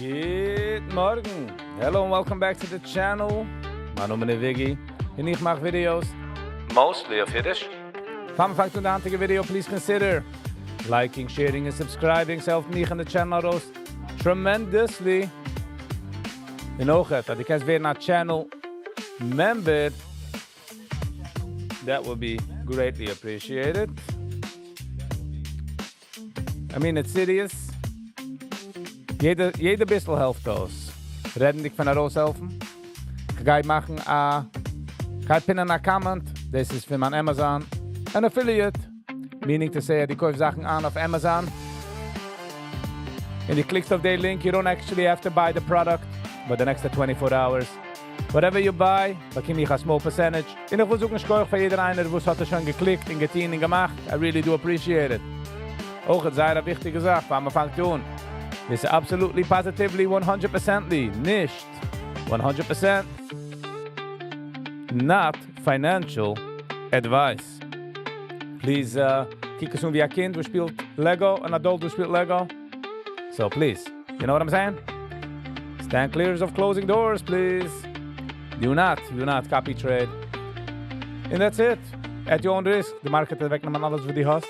Good morning. Hello and welcome back to the channel. My name is Viggy and I make videos mostly of Yiddish. Before we start with the video, please consider liking, sharing and subscribing. Help me on the channel tremendously. En ook dat ik kan weer naar channel member. That would be greatly appreciated. I mean, it's serious. Jede bissel helft ons. Redden dich von heraus helfen. Ich gehe machen ich gehe pinnen a comment. Das ist für mein Amazon. An affiliate. Meaning to say, die kauft Sachen an auf Amazon. And you click auf den link, you don't actually have to buy the product. But the next 24 hours. Whatever you buy, bekomme ich a small percentage. Und ich versuche nicht für jeder einer, der hat schon geklickt und getan und gemacht. I really do appreciate it. Auch es sei eine wichtige Sache, was man fängt tun. This is absolutely, positively, 100%ly nicht 100% not financial advice. Please, kiek eens wie een kind who speelt Lego, an adult who speelt Lego. So please, you know what I'm saying? Stand clear of closing doors, please. Do not copy trade. And that's it. At your own risk. The market is wegnemen alles wat die hast.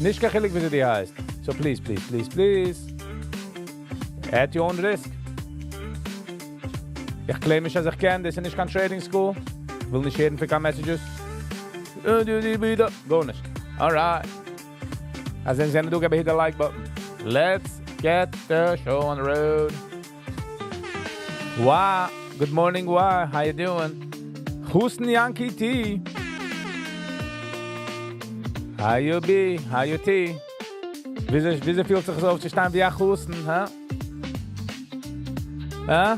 Nicht gechillig wie sie die heißt. So please, please, please, please. At your own risk. Ich claim mich, als ich kenne, das ist nicht kein Trading School. Ich will nicht jeden für keine Messages. Go nicht. Alright. Also wenn Sie nicht geben, hit the like button. Let's get the show on the road. Wow. Good morning, wow. How you doing? Houston Yankee T. How you be? How you T? Wieso fühlt sich so auf zu stehen wie ein Husten, huh? Huh?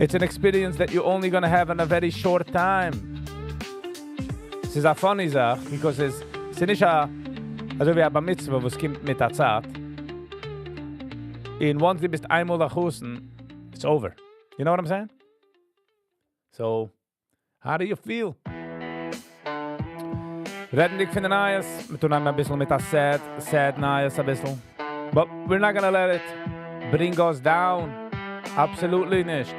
It's an experience that you're only gonna have in a very short time. Es ist eine funny Sache, because es ist nicht also wie ein Bar Mitzvah, wo es kommt mit der Zeit. Und once du bist einmal nach Husten, it's over. You know what I'm saying? So, how do you feel? Redden dich von den Neues. Wir tun ein bisschen mit der sad Neues ein bisschen. But we're not gonna let it bring us down. Absolutely nicht.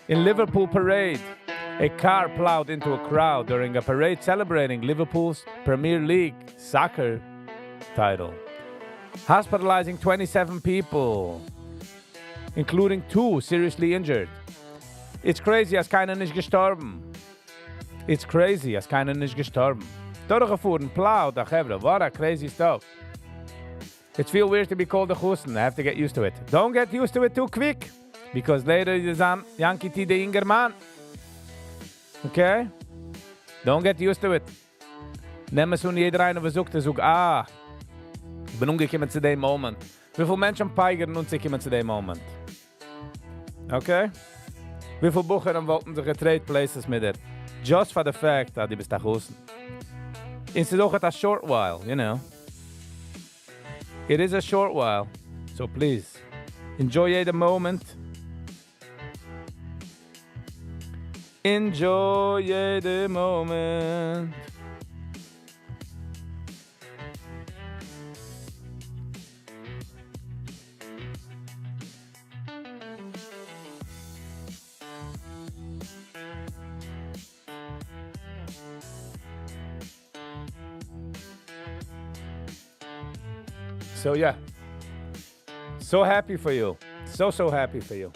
In Liverpool parade, a car plowed into a crowd during a parade celebrating Liverpool's Premier League soccer title, hospitalizing 27 people, including 2 seriously injured. It's crazy, als keiner nicht gestorben. It's crazy, als keiner nicht gestorben. Doorgevoerd, plowed, what a crazy stuff. It's feel weird to be called a Husten. I have to get used to it. Don't get used to it too quick, because later is Yankee T. de Inger man. Okay? Don't get used to it. Neem es toen jeder eine versucht, ich bin umgekommen zu dem Moment. Wie viele Menschen peigern uns kommen zu dem Moment? Okay? Wie viele Bucher wollten sich trade places mit dir? Just for the fact that die bist da Husten. It's a short while, you know. It is a short while. So please, enjoy the moment. Enjoy the moment. So yeah, so happy for you. So happy for you.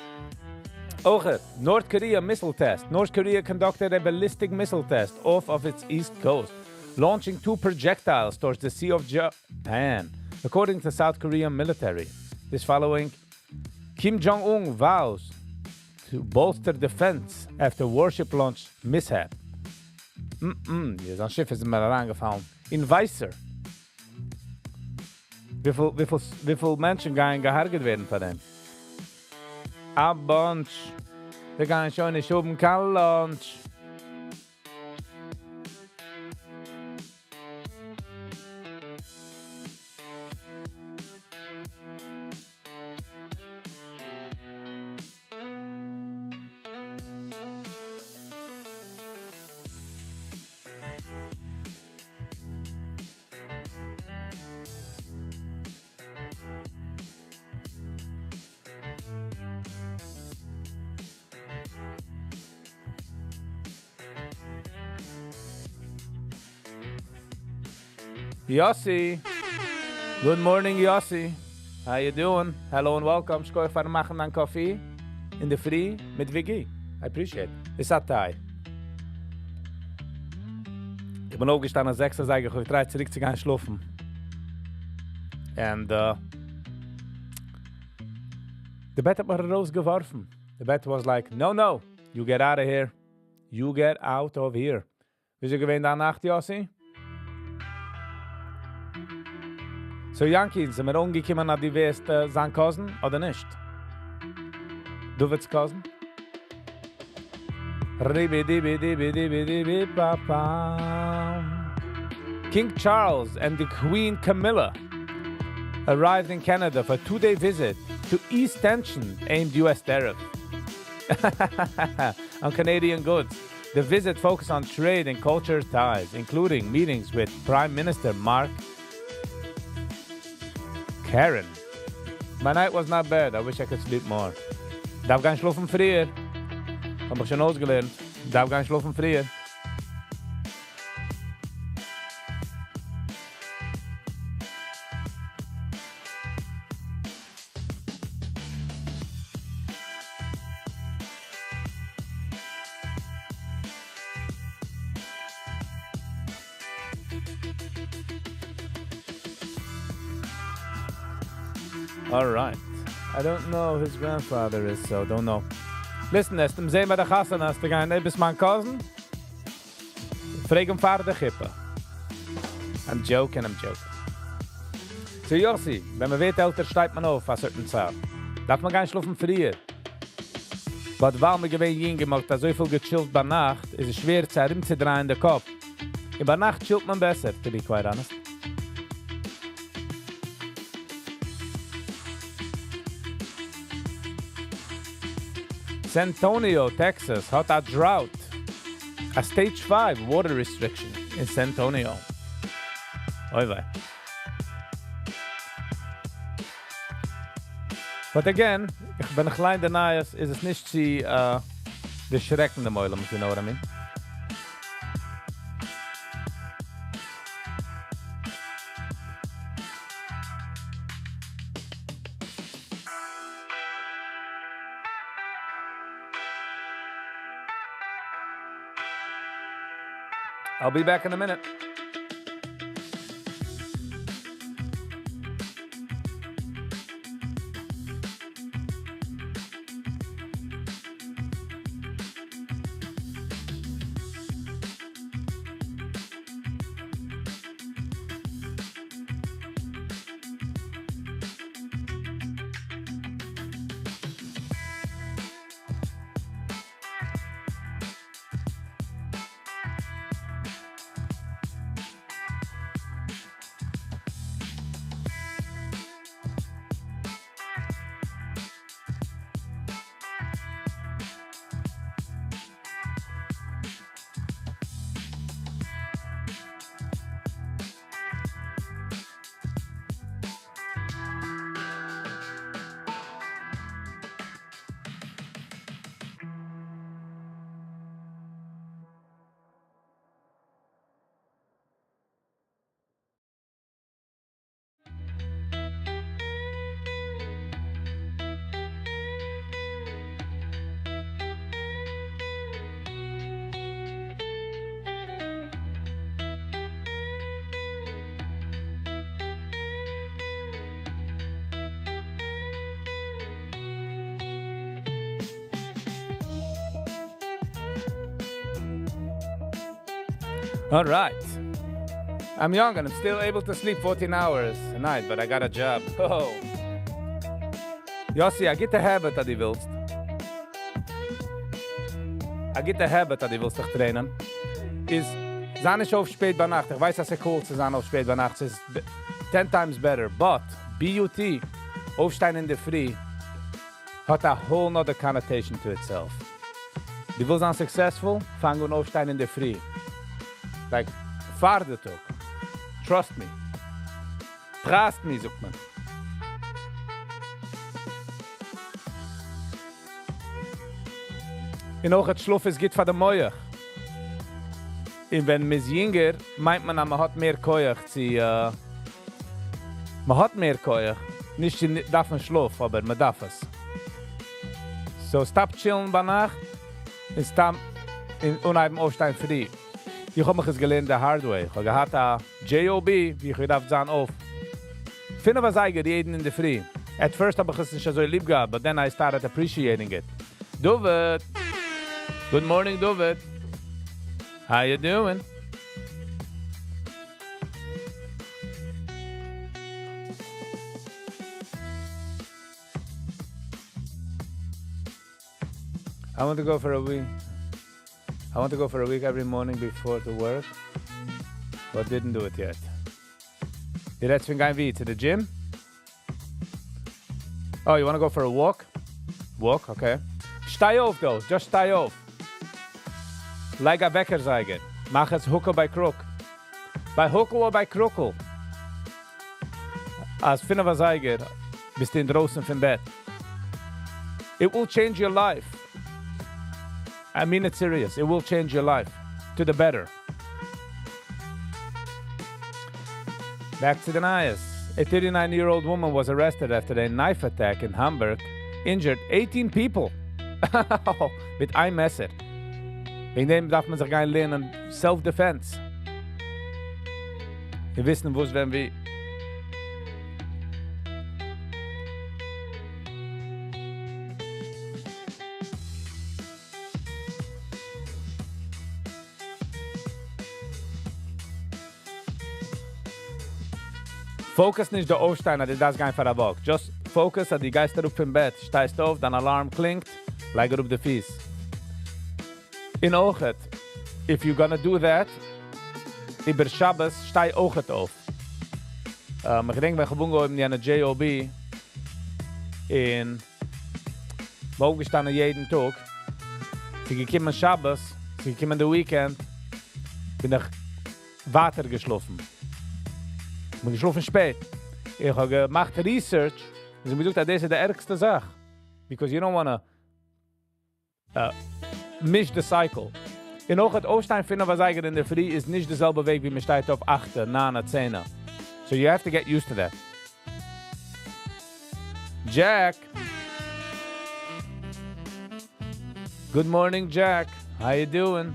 Oge, North Korea missile test. North Korea conducted a ballistic missile test off of its east coast, launching 2 projectiles towards the Sea of Japan, according to South Korean military. This following Kim Jong-un vows to bolster defense after warship launch mishap. Hier zijn Schiff is maar aangefallen. In Weiser. Wie viel Menschen gehen gehargert werden von dem? A bunch. Die gehen schon nicht oben kein Lunch. Yossi. Good morning, Yossi. How you doing? Hello and welcome. Ich kann machen einen Kaffee in the free mit Viggy. I appreciate it. It's that time. Ich bin aufgestanden 6 Uhr, sage ich, ich drehe zurück zu gehen schlafen. And the bed hat mir rausgeworfen. The bed was like, no, you get out of here. You get out of here. Wieso gewinnt da Nacht, Yossi? So, Yankee, sind wir umgekommen nach die West sein Cousin oder nicht? Du wirst Cousin? King Charles and the Queen Camilla arrived in Canada for a 2-day visit to ease tension aimed U.S. tariff on Canadian goods. The visit focused on trade and culture ties, including meetings with Prime Minister Mark Karen. My night was not bad. I wish I could sleep more. Darf gar nicht schlafen früher. Hab ich schon ausgelernt. Darf gar nicht schlafen früher. All right. I don't know who his grandfather is, so don't know. Listen, es dem sehen wir der Hassan, hast du gehen, bist mein Cousin? Frag Vater der Kippe. I'm joking. So, Yossi, wenn man wird älter, steigt man auf, a certain Zeit. Darf man gar nicht schlafen früher. Aber weil man gewähnt jünger macht, da so viel gechillt bei Nacht, ist es schwer, zu herumzudrehen in den Kopf. Und bei Nacht chillt man besser, to be quite honest. San Antonio, Texas, had a drought, a stage 5 water restriction in San Antonio. Oi wei. But again, ich bin ein kleiner Denayas, ist es nicht die schreckende Meulung, if you know what I mean. I'll be back in a minute. All right. I'm young and I'm still able to sleep 14 hours a night, but I got a job. Oh. Yossi, I get the habit that du willst. I get the habit that du willst dich trainen. Sei nicht auf spät bei Nacht. Ich weiß, dass es cool zu sein auf spät bei Nacht. Es ist 10 times better. But, BUT, aufstehen in der Früh, hat a whole nother connotation to itself. Du willst sein successful, fang an aufstehen in der Früh. Like, fahr der Tag. Trust me. Trust me, sagt man. Und auch das Schlaf ist gut für den Meuer. Und wenn man ist jünger, meint man, man hat mehr Koyach. Man hat mehr Koyach. Nicht darf man schlafen, aber man darf es. So, stop chillen bei Nacht und stop in unheimlichen Aufstein früh. Ich habe mich es gelernt der hard way. Ich habe gehabt a Job, wie ich gedacht sagen auf. Finde was eigen jeden in der Früh. At first habe ich es nicht so lieb gehabt, but then I started appreciating it. David. Good morning, David. How you doing? I want to go for a week. I want to go for a week every morning before to work, but didn't do it yet. Die letzten going wie to the gym? Oh, you want to go for a walk? Walk, okay. Steh auf, though. Just steh auf. Like a Bäcker sagen. Mach es Hucke bei Kruk. Bei Hucke oder bei Kruckel. Als Finnever Seiger bist du draußen vom Bett. It will change your life. I mean it serious. It will change your life to the better. Back to the Nias. A 39-year-old woman was arrested after a knife attack in Hamburg, injured 18 people. Mit einem Messer. Wegen dem darf man sich gar nicht lernen Self-Defense. Wir wissen, wo es wenn wir. Focus nicht der Aufstein, das gar nicht für der Walk. Just focus at die Geister auf im Bett. Stehst auf, dein Alarm klingt, leg auf die Fies. In Ochet, if you're gonna do that, über Shabbos, steh Ochet auf. Ich denke, wir gewohnt in einer Job in aufgestanden jeden Tag. Sie gekommen Shabbos, sie gekommen der Weekend, bin ich weiter geschlafen. Ich bin geschlafen spät. Ich habe gemacht Research. Und ich dachte, das ist die ärgste Sache. Because you don't want to miss the cycle. In auch das Aufstehen finden, was eigentlich in der Früh ist nicht derselbe Weg, wie man steht auf 8, 9, 10. So you have to get used to that. Jack. Good morning, Jack. How you doing?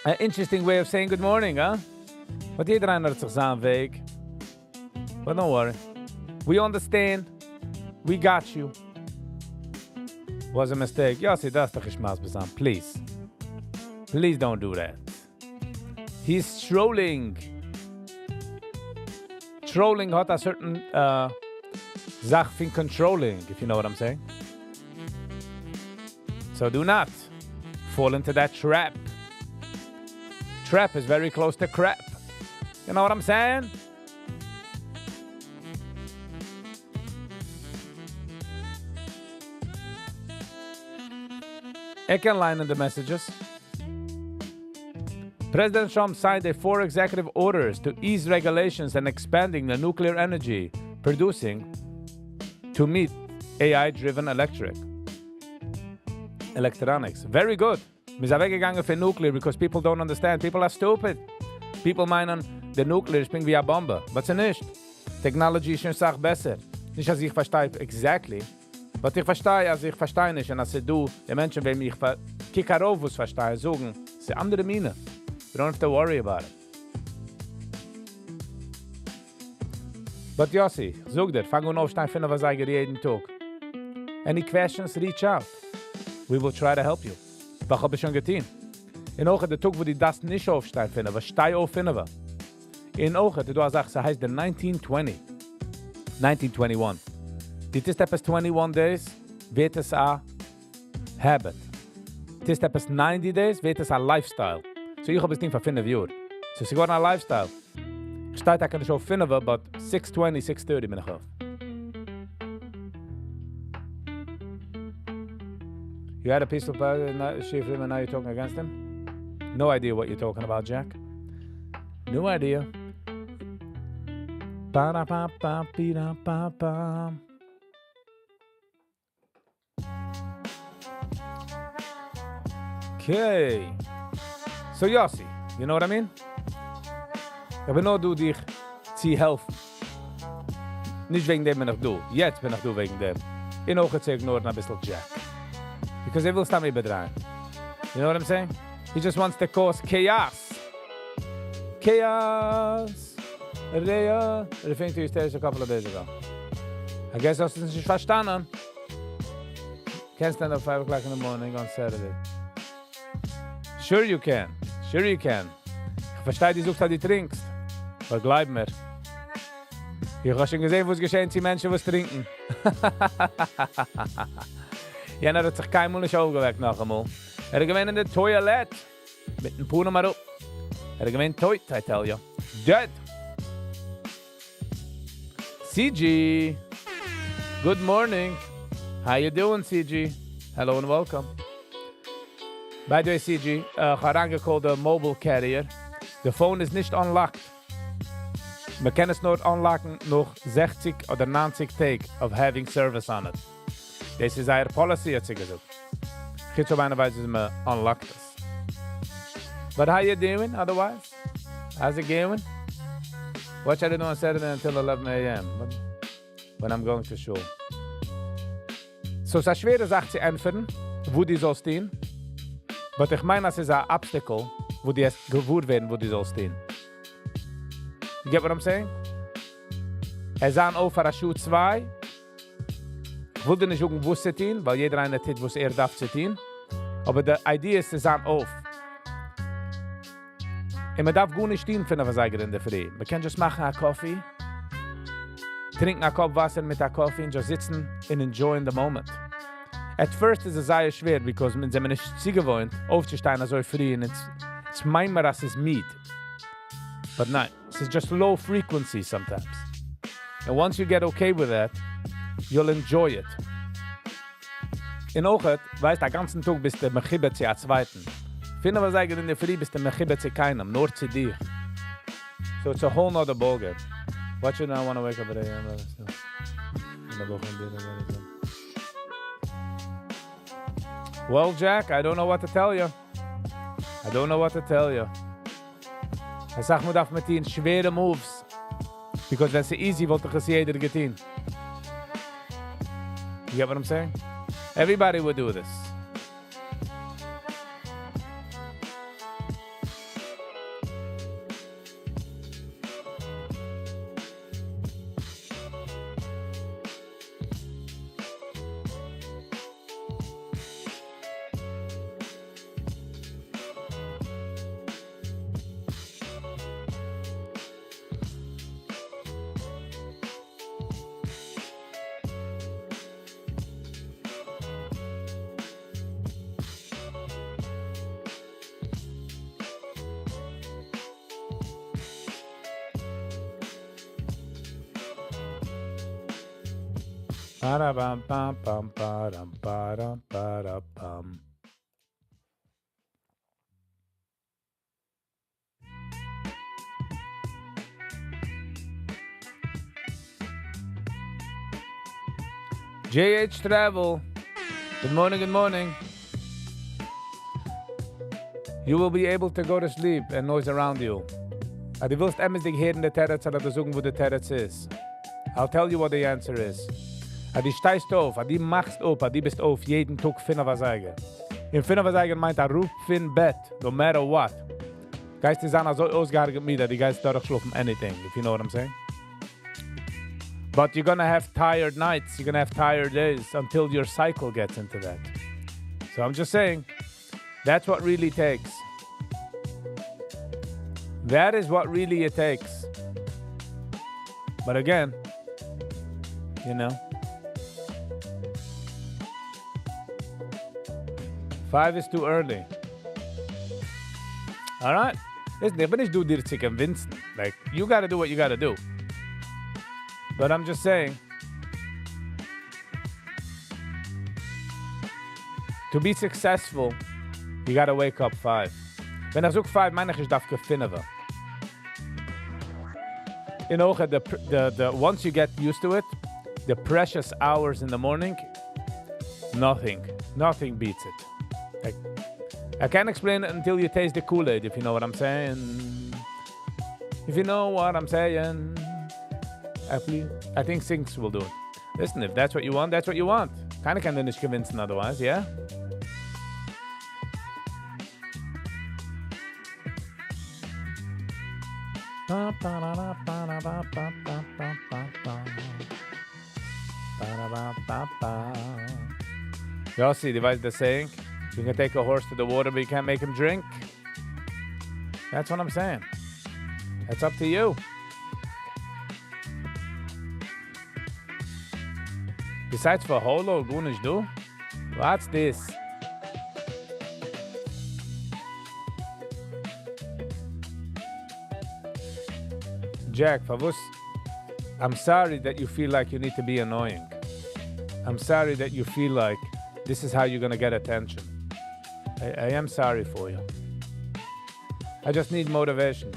An interesting way of saying good morning, huh? But jeder einer hat sich seinen Weg. But don't worry. We understand. We got you. Was a mistake. Yossi, das doch ich maß besan. Please. Please don't do that. He's trolling. Trolling hat a certain Sach von controlling, if you know what I'm saying. So do not fall into that trap. Trap is very close to crap. You know what I'm saying? I can line in the messages. President Trump signed 4 executive orders to ease regulations and expanding the nuclear energy producing to meet AI-driven electronics. Very good. Wir sind weggegangen für nuclear because people don't understand. People are stupid. People meinen, der nuclear ist wie eine Bombe. Aber es ist nicht. Technology ist eine Sache besser. Nicht, dass ich verstehe exactly. Aber ich verstehe, als ich verstehe nicht. Und als du, die Menschen, wenn mich kicken auf, was verstehe, sagen, es ist eine andere Mine. We don't have to worry about it. But Yossi, sag dir, fang an aufstehen, finden was eigentlich jeden Tag. Any questions, reach out. We will try to help you. Was habe ich schon getan? In Oche, der Tag, wo die das nicht aufstehen finden, was steh auf finden wir. In Oche, du hast gesagt, es heißt der 1921. Die ist etwas 21 days, wird es ein habit. Die ist etwas 90 days, wird es ein lifestyle. So ich habe es nicht für 5 Jahre. So es ist ein lifestyle. Ich stehe da kann ich auf 5, but 6:20, 6:30 bin ich auf. You had a peaceful chief and now you're talking against him? No idea what you're talking about, Jack. No idea. Ba-da-ba-ba-be-da-ba-ba. Okay. So, Yossi, you know what I mean? Ich bin nur du dich zu helfen. Nicht wegen dem bin ich du. Jetzt bin ich du wegen dem. In auch zu ignoren ein bisschen Jack. Because he will stop me bedrein. You know what I'm saying? He just wants to cause chaos. Chaos. Rea. Referring to you stage a couple of days ago. I guess hast du es nicht verstanden. Can't stand up 5 o'clock in the morning on Saturday. Sure you can. Sure you can. Ich verstehe, die sucht, dass du trinkst. Aber glaub mir. Ich habe schon gesehen, was geschehen zu Menschen, die trinken. Jener hat sich kein Mal nicht aufgeweckt noch einmal. Er hat gewinnt in der Toilette. Mit dem Puhn mal up. Er hat gewinnt tot, I tell you. Dead. CG. Good morning. How you doing, CG? Hello and welcome. By the way, CG, ich habe angekalt the mobile carrier. The phone is nicht unlocked. Wir können es nur unlocken noch 60 oder 90 Tage of having service on it. Das ist eine Policy, hat sie gesagt. Ich hätte auf eine Weise, dass wir unlocked es. But how you doing otherwise? How's it going? What should I do on Saturday until 11 a.m. when I'm going to school? So, es ist eine schwere Sache zu entfernen, wo die soll stehen. Aber ich meine, es ist ein Obstacle, wo die erst gewohnt werden, wo die soll stehen. You get what I'm saying? Sahen auch für Schuh 2. Ich wollte nicht sagen, wo sie tun, weil jeder eine hat, was darf zu tun. Aber die Idee ist, sie sahen auf. Und man darf gut nicht stehen, finden wir sagen in der Früh. Man kann just machen einen Kaffee, trinken einen Kopf Wasser mit einem Kaffee und just sitzen and enjoy the moment. At first is es sehr schwer, because man sind nicht sie gewohnt, aufzustehen so früh und it's meint man, dass es Meat. But nein, it's just low frequency sometimes. And once you get okay with that, you'll enjoy it. In Ochet, weißt, den ganzen Tag bist du mechibet zu zweiten. Finden wir sagen, in der Früh bist du mechibet zu keinem, nur zu dir. So it's a whole nother ballgame. What should I want to wake up at a.m. Well, Jack, I don't know what to tell you. I don't know what to tell you. Ich sag, man darf mit ihnen schwere Moves. Because wenn es easy, wollte ich es jeder getan. You get what I'm saying? Everybody would do this. Ba-da-bum, bum, bum, ba-dum, ba-dum, ba-da-bum. JH Travel. Good morning, good morning. You will be able to go to sleep and noise around you. Du willst immer dich hören, der Territz, oder du suchen, wo der Territz ist. I'll tell you what the answer is. Die steigst auf, die machst auf, die bist auf jeden Tag finden was sagen. In finden was sagen meint ruf fin Bett, no matter what. Geist ist so ausgehargert mit, die Geist durchschlafen anything, if you know what I'm saying. But you're gonna have tired nights, you're gonna have tired days until your cycle gets into that. So I'm just saying, that's what really takes. That is what really it takes. But again, you know, 5 is too early. All right? Listen, ich bin nicht du dir zu convincen. Like, you gotta do what you gotta do. But I'm just saying, to be successful, you gotta wake up 5. Wenn ich suche 5, meine ich darf gefinnen. You know, once you get used to it, the precious hours in the morning, nothing beats it. Like, I can't explain it until you taste the Kool-Aid, if you know what I'm saying. If you know what I'm saying. I think Sinks will do it. Listen, if that's what you want, that's what you want. Keiner kann dir nicht gewinnen otherwise, yeah? Yossi, you weiß the saying? You can take a horse to the water, but you can't make him drink. That's what I'm saying. That's up to you. Besides for Holo, gut nicht du? What's this? Jack, Favus, I'm sorry that you feel like you need to be annoying. I'm sorry that you feel like this is how you're gonna get attention. I am sorry for you. I just need motivation.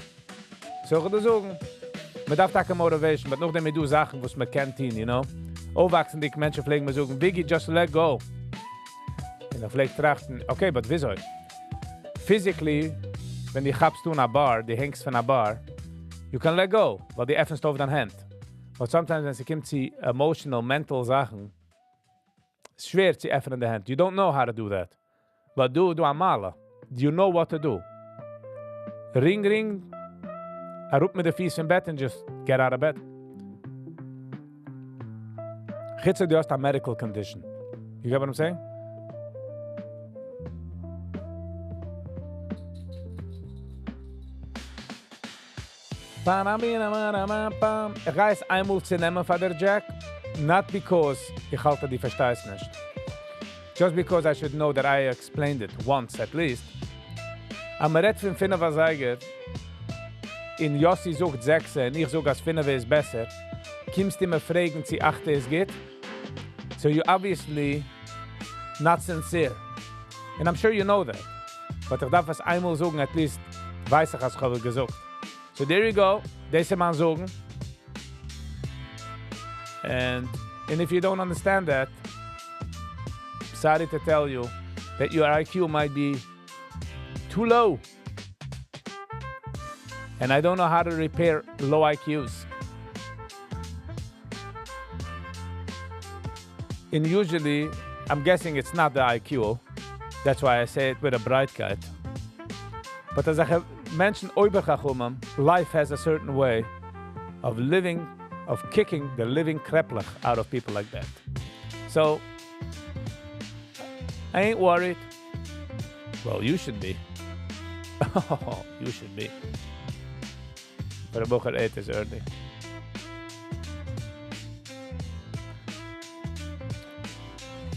So ich sagen, man darf keine motivation, but noch damit du Sachen, was man kennt, you know? Aufwachsen, die Menschen pflegen mir sagen, Viggy, just let go. Und vielleicht trachten, okay, but wieso? Physically, wenn die habst du in a bar, die hängst von a bar, you can let go, weil die öffnest auf deine Hand. But sometimes, wenn es kommt zu emotional, mental Sachen, it's schwer zu öffnen die Hand. You don't know how to do that. But du amala. You know what to do. Ring, ring, rup mit den Füßen im Bett and just get out of bed. Gitse, du hast a medical condition. You get what I'm saying? Ich reis einmal zu nehmen von der Jack, not because ich halte die verstehst nicht. Just because I should know that I explained it once at least. Am red von Finnewa Seiger, in Yossi sucht 6 und ich such als Finnewa ist besser, kommst du mir fragen, sie 8 es geht? So you're obviously not sincere. And I'm sure you know that. But ich darf es einmal sagen, at least weiß ich, als ich habe gesagt. So there you go. Deze man sagen. And if you don't understand that, sorry to tell you that your IQ might be too low. And I don't know how to repair low IQs. And usually, I'm guessing it's not the IQ. That's why I say it with a bright guy. But as I have mentioned, life has a certain way of living, of kicking the living kreplach out of people like that. So, I ain't worried. Well, you should be. Oh, you should be. But a bocher 8 is early.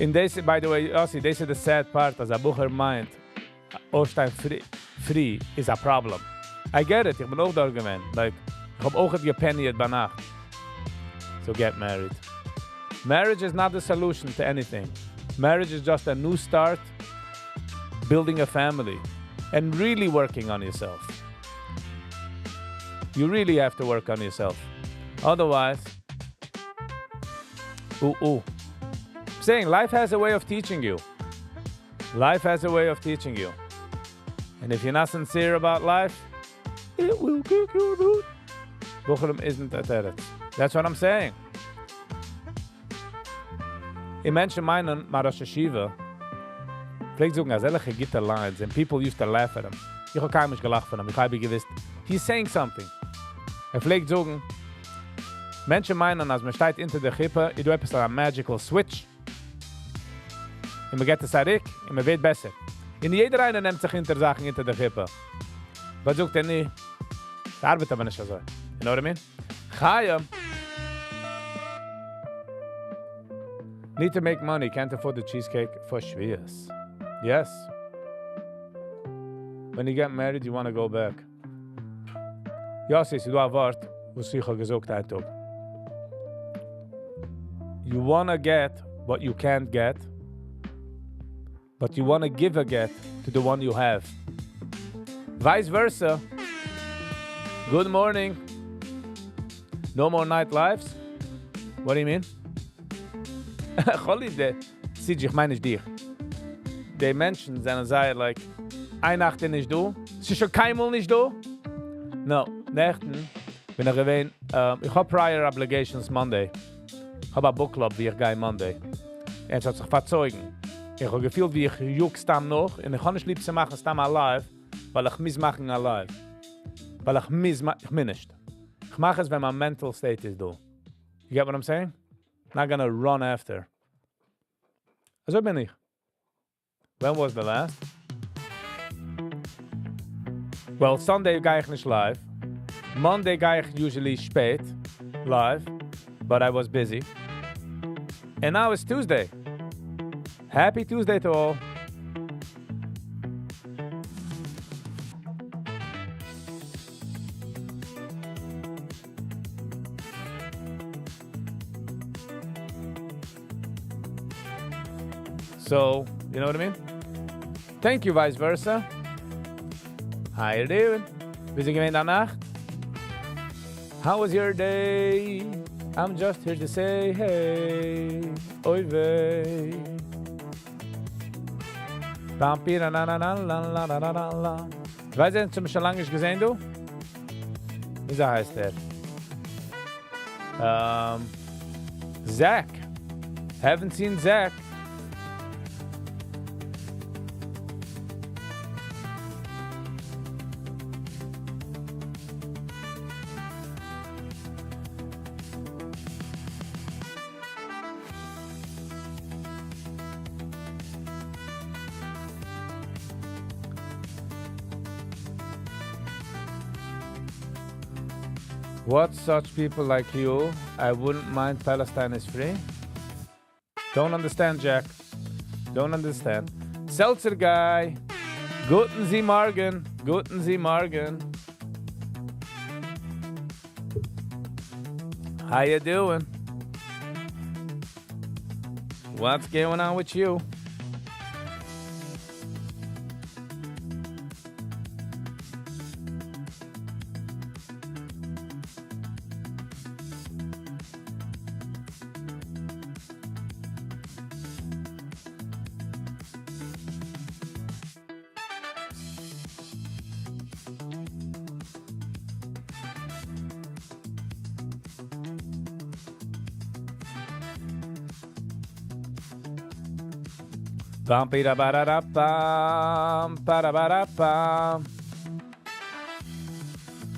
In this, by the way, Ossi, this is the sad part, as a bocher mind, Ostein free is a problem. I get it, ich bin auch da gewesen. Like, ich hab auch gepenniert bei Nacht. So get married. Marriage is not the solution to anything. Marriage is just a new start, building a family, and really working on yourself. You really have to work on yourself. Otherwise, saying life has a way of teaching you. Life has a way of teaching you. And if you're not sincere about life, it will kick your boot. Bucherum isn't a teretz. That's what I'm saying. Ich mention meinen Rosh Hashiva, vielleicht sagen solche Gitter lines, and people used to laugh at him. Ich habe keinem gelacht von ihm. Ich habe gewusst, he's saying something. Vielleicht sagen, Menschen meinen, als man steht hinter der Kippe, ich do etwas a magical switch. Und man geht es zurück, und man wird besser. Und jeder einer nimmt sich hinter Sachen hinter der Kippe. Was sagt er nicht? Das arbeitet aber nicht so. You know what I mean? Chaim. Need to make money, can't afford the cheesecake for Shvias. Yes. When you get married, you want to go back. Yossi, du a Wort, was ich gesagt ein Tag. You want to get what you can't get, but you want to give a get to the one you have. Vice versa. Good morning. No more night lives? What do you mean? Holiday. Sitch, ich meine dich. die Menschen sind sagen, like, eine Nacht nicht du, es ist schon keinmal nicht du. No, Nächten bin ich gewesen, ich habe prior obligations Monday. Ich habe ein Book Club, wie ich gehe Monday. Und es hat sich verzeugen. Ich habe gefühlt, wie ich juck stamm noch, und ich kann nicht liebste machen, stamm alive, weil ich machen alive. Weil ich bin nicht. Ich mache es, wenn mein mental state ist, du. You get what I'm saying? Not gonna run after. Also bin ich. When was the last? Well, Sunday gehe ich nicht live. Monday gehe ich usually spät live, but I was busy. And now it's Tuesday. Happy Tuesday to all. So, you know what I mean? Thank you, vice versa. How you doing? Wie ist gewesen danach? How was your day? I'm just here to say hey. Oy vey. Pampira na na na la la la la la. Weißt du, zum schon lange nicht gesehen, du? Wie heißt der? Zach. Haven't seen Zach. What such people like you? I wouldn't mind Palestine is free. Don't understand, Jack. Don't understand. Seltzer guy. Guten Sie Morgen. Guten Sie Morgen. How you doing? What's going on with you? Bam, bida, bada, da, bam, bada, bada, bam.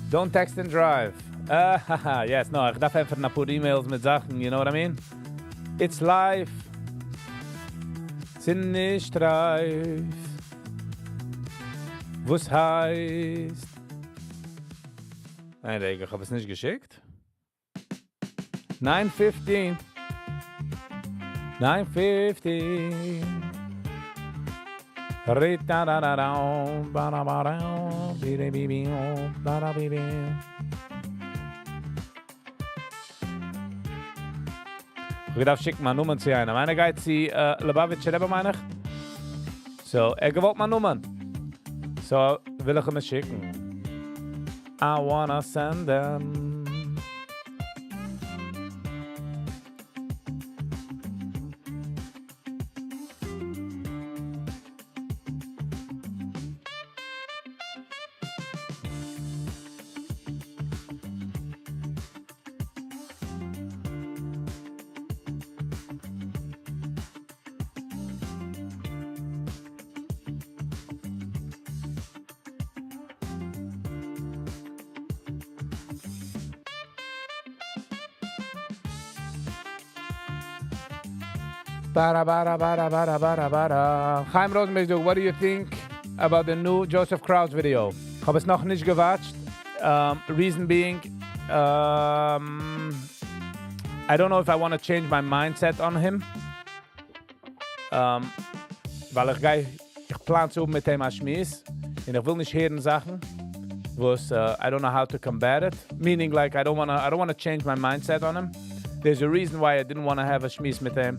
Don't text and drive. Yes, no, ich darf einfach ein paar E-Mails mit Sachen, you know what I mean? It's life. Sind nicht reif. Was heißt? Nein, Digga, ich hab es nicht geschickt. 9:15. 9:15. Rita da da da ba da ba da bi bi bi ba da bi bi. Ich darf schicken meine Nummern zu einer. Meine geht sie Lubavitch Rebbe meine ich. So, gewollt meine Nummern. So, will ich ihm schicken. I wanna send them. Bada, bada, bada, bada, bada, bada. Chaim Rosenberg, what do you think about the new Joseph Kraus video? Ich habe es noch nicht gewatcht. Reason being, I don't know if I want to change my mindset on him. Weil ich plan zu mit dem Schmies und ich will nicht hören Sachen, was I don't know how to combat it. Meaning, like I don't want to change my mindset on him. There's a reason why I didn't want to have a Schmies mit him.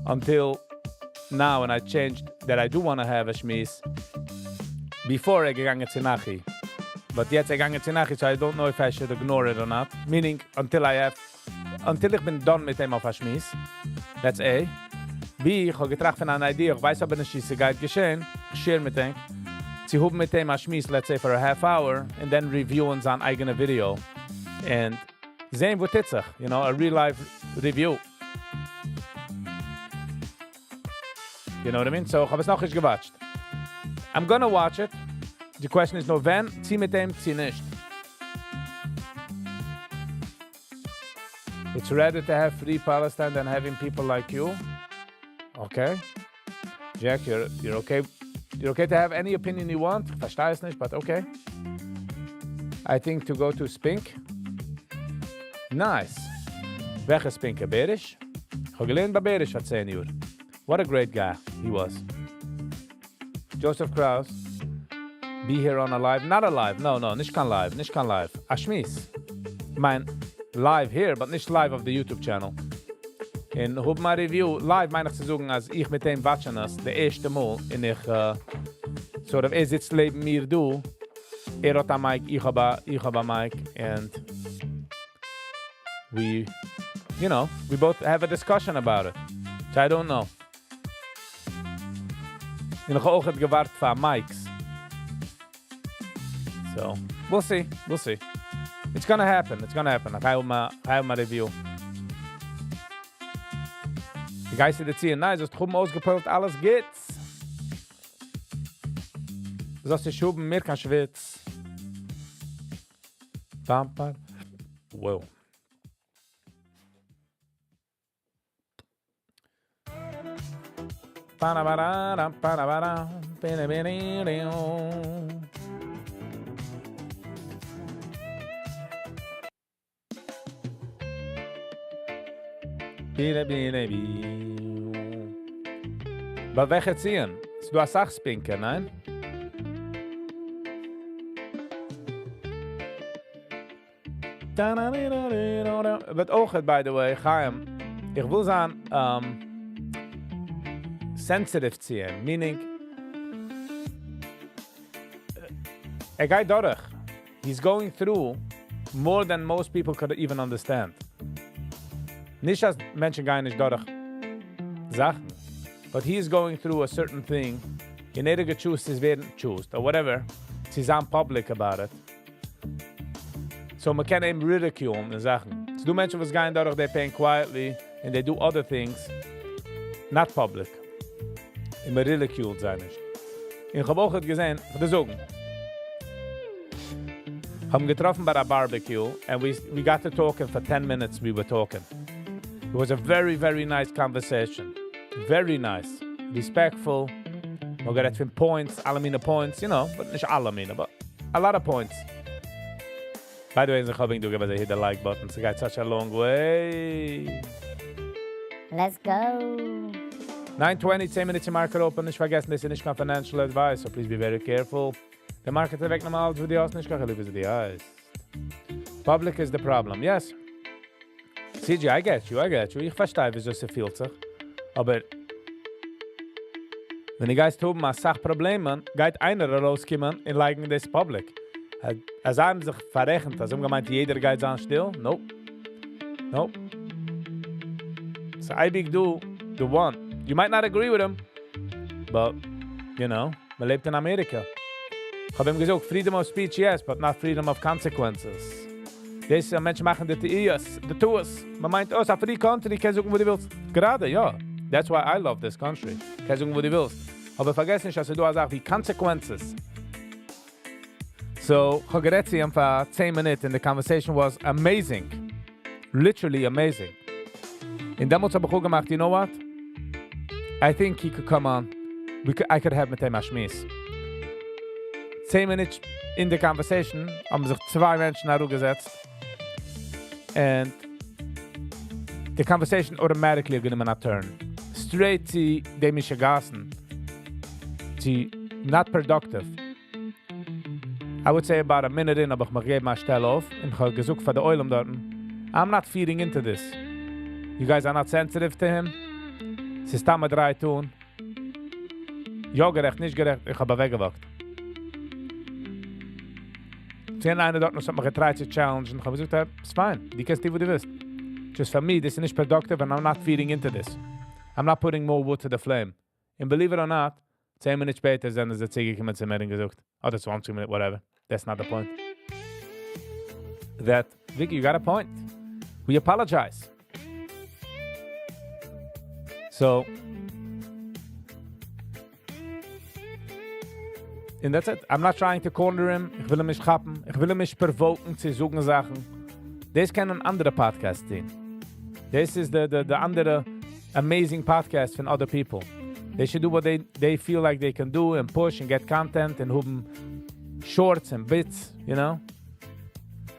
Until now, and I changed that I do want to have a Shmis before I gegangen zu Nachi. But jetzt gegangen zu Nachi, so I don't know if I should ignore it or not. Meaning, until ich bin done mit dem auf a Shmis. That's A. Wie, ich habe getracht von einer Idee, ich weiß aber nicht, wie es geht geschehen, ich share mit ihm, sie haben mit dem Schmiss, let's say, for a half hour, and then reviewen sein eigenes Video. And sehen, wo das sich, you know, a real-life review. You know what I mean? So, ich habe es noch nicht gewatcht. I'm gonna watch it. The question is nur, wenn, zieh mit dem, zieh nicht. It's rather to have free Palestine than having people like you. Okay. Jack, you're okay. You're okay to have any opinion you want. Ich verstehe es nicht, but okay. I think to go to Spink. Nice. Welche Spink? Berisch? Ich habe gelernt bei Berisch vor 10 Jahren. What a great guy he was. Joseph Krause. Be here on a live. Not a live. No, nicht kann live. Nicht kann live. Ashmis. Mein live here, but nicht live auf the YouTube channel. In hab my review live meine ich zu sagen, als ich mit dem watchen das, der erste Mal, in ich sort of sitzt neben mir du, hat ein Mic, ich hab ein Mic, and we both have a discussion about it. So I don't know. Ich habe auch gewartet für Mics. So, we'll see. It's gonna happen. Ich habe mal review. Die Geister der ziehen, nice, das Truppen ausgepult, alles geht's. Das ist die Schuben, mehr kein Schwitz. Bumper. Wow. Aber welche ziehen? Du hast auch Spinker, nein? But auch, by the way, Chaim, ich will sagen, sensitive ziehen, meaning, geht durch. He's going through more than most people could even understand. Nicht, dass Menschen gehen nicht durch Sachen, but he is going through a certain thing, in jeder gechoosed is werden choosed, or whatever, she's on public about it. So man kann eben ridiculen in Sachen. So do Menschen, was gehen durch, they paying quietly, and they do other things, not public. Immer ridiculed sein nicht. Ich habe auch gesehen, ich würde sagen, haben getroffen bei der Barbecue, and we got to talking for 10 minutes, we were talking. It was a very, very nice conversation. Very nice. Respectful. We got 10 points, alle meine points, you know, but nicht alle meine, but a lot of points. By the way, I'm hoping to give us a hit the like button. So got such a long way. Let's go. 9:20, 10 minutes in market open. Nicht vergessen, this is nicht kein financial advice, so please be very careful. The market ist weg normal, für die Haus nicht kann, liebe die heißt. Public is the problem, yes. CG, I get you. Ich verstehe, wieso sie fühlt sich. Aber wenn die Geist haben, als Sachprobleme, geht einer rauskommen und liegen das Public. Als einem sich verrechnet, als gemeint, jeder geht an still. Nope. So I big do the one. You might not agree with him, but, you know, man lebt in Amerika. Ich habe ihm gesagt, freedom of speech, yes, but not freedom of consequences. Deze mensen machen de TI's, de tours. Man meint, oh, es ist ein free country, kann sagen, wo du willst. Gerade, ja. That's why I love this country. Kann sagen, wo du willst. Aber vergiss nicht, dass du auch sagst, wie Consequences. So, ich habe geredet sie für 10 Minuten and the conversation was amazing. Literally amazing. In damals habe ich auch gemacht, you know what? I think he could come on. I could have mit ihm Schmiss. 10 Minuten in the conversation haben sich 2 Menschen herumgesetzt. And the conversation automatically genommen a turn. Straight to the Michigassen. To not productive. I would say about a minute in, aber ich mag eben mal Stelle auf. Und ich habe gesucht für die Eulung dort. I'm not feeding into this. You guys are not sensitive to him. Sie ist da mit 3 tun. Ja, gerecht, nicht gerecht. Ich habe weggewagt. Sie haben einen dort noch, hat mich getraut zu challenge. Und ich habe gesagt, it's fine. Die kannst du, wo du willst. Just for me, this is nicht productive and I'm not feeding into this. I'm not putting more wood to the flame. And believe it or not, 10 Minuten später sind sie zurückgekommen zu mir und gesagt, oder 20 Minuten, whatever. That's not the point. That, Viggy, you got a point. We apologize. So, and that's it. I'm not trying to corner him. Ich will ihn nicht schappen. Ich will ihn nicht provoken zu suchen Sachen. Das kann ein anderer Podcast sein. This is the andere amazing podcast from other people. They should do what they feel like they can do and push and get content and haben shorts and bits, you know?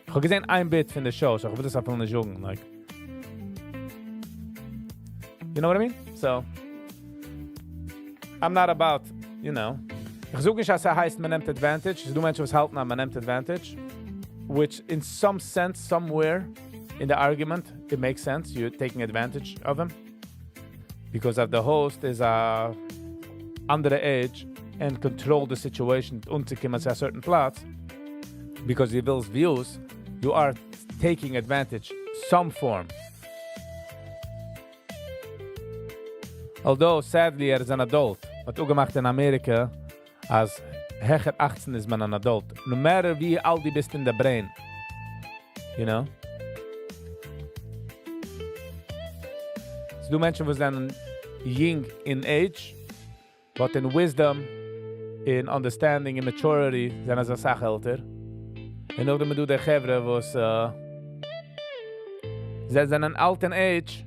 Ich habe gesehen ein Bit von der Show, so ich will das einfach nicht sagen. Like, you know what I mean? So, I'm not about, you know. Ich suche nicht, als heißt, man nimmt advantage. Du Menschen, was halten an, man nimmt advantage. Which, in some sense, somewhere in the argument, it makes sense. You're taking advantage of him. Because if the host is under the age and control the situation unzukommen zu a certain Platz, because he wills views, you are taking advantage some form. Although, sadly, is an adult. Wat ook gemacht in Amerika, als hecher 18 is man an adult. No matter wie alt die bist in the brain. You know? So do Menschen, was dann young in age, but in wisdom, in understanding, in maturity, sind als a Sach älter. En ook dan do de Gevre, was ze zijn an alt in age,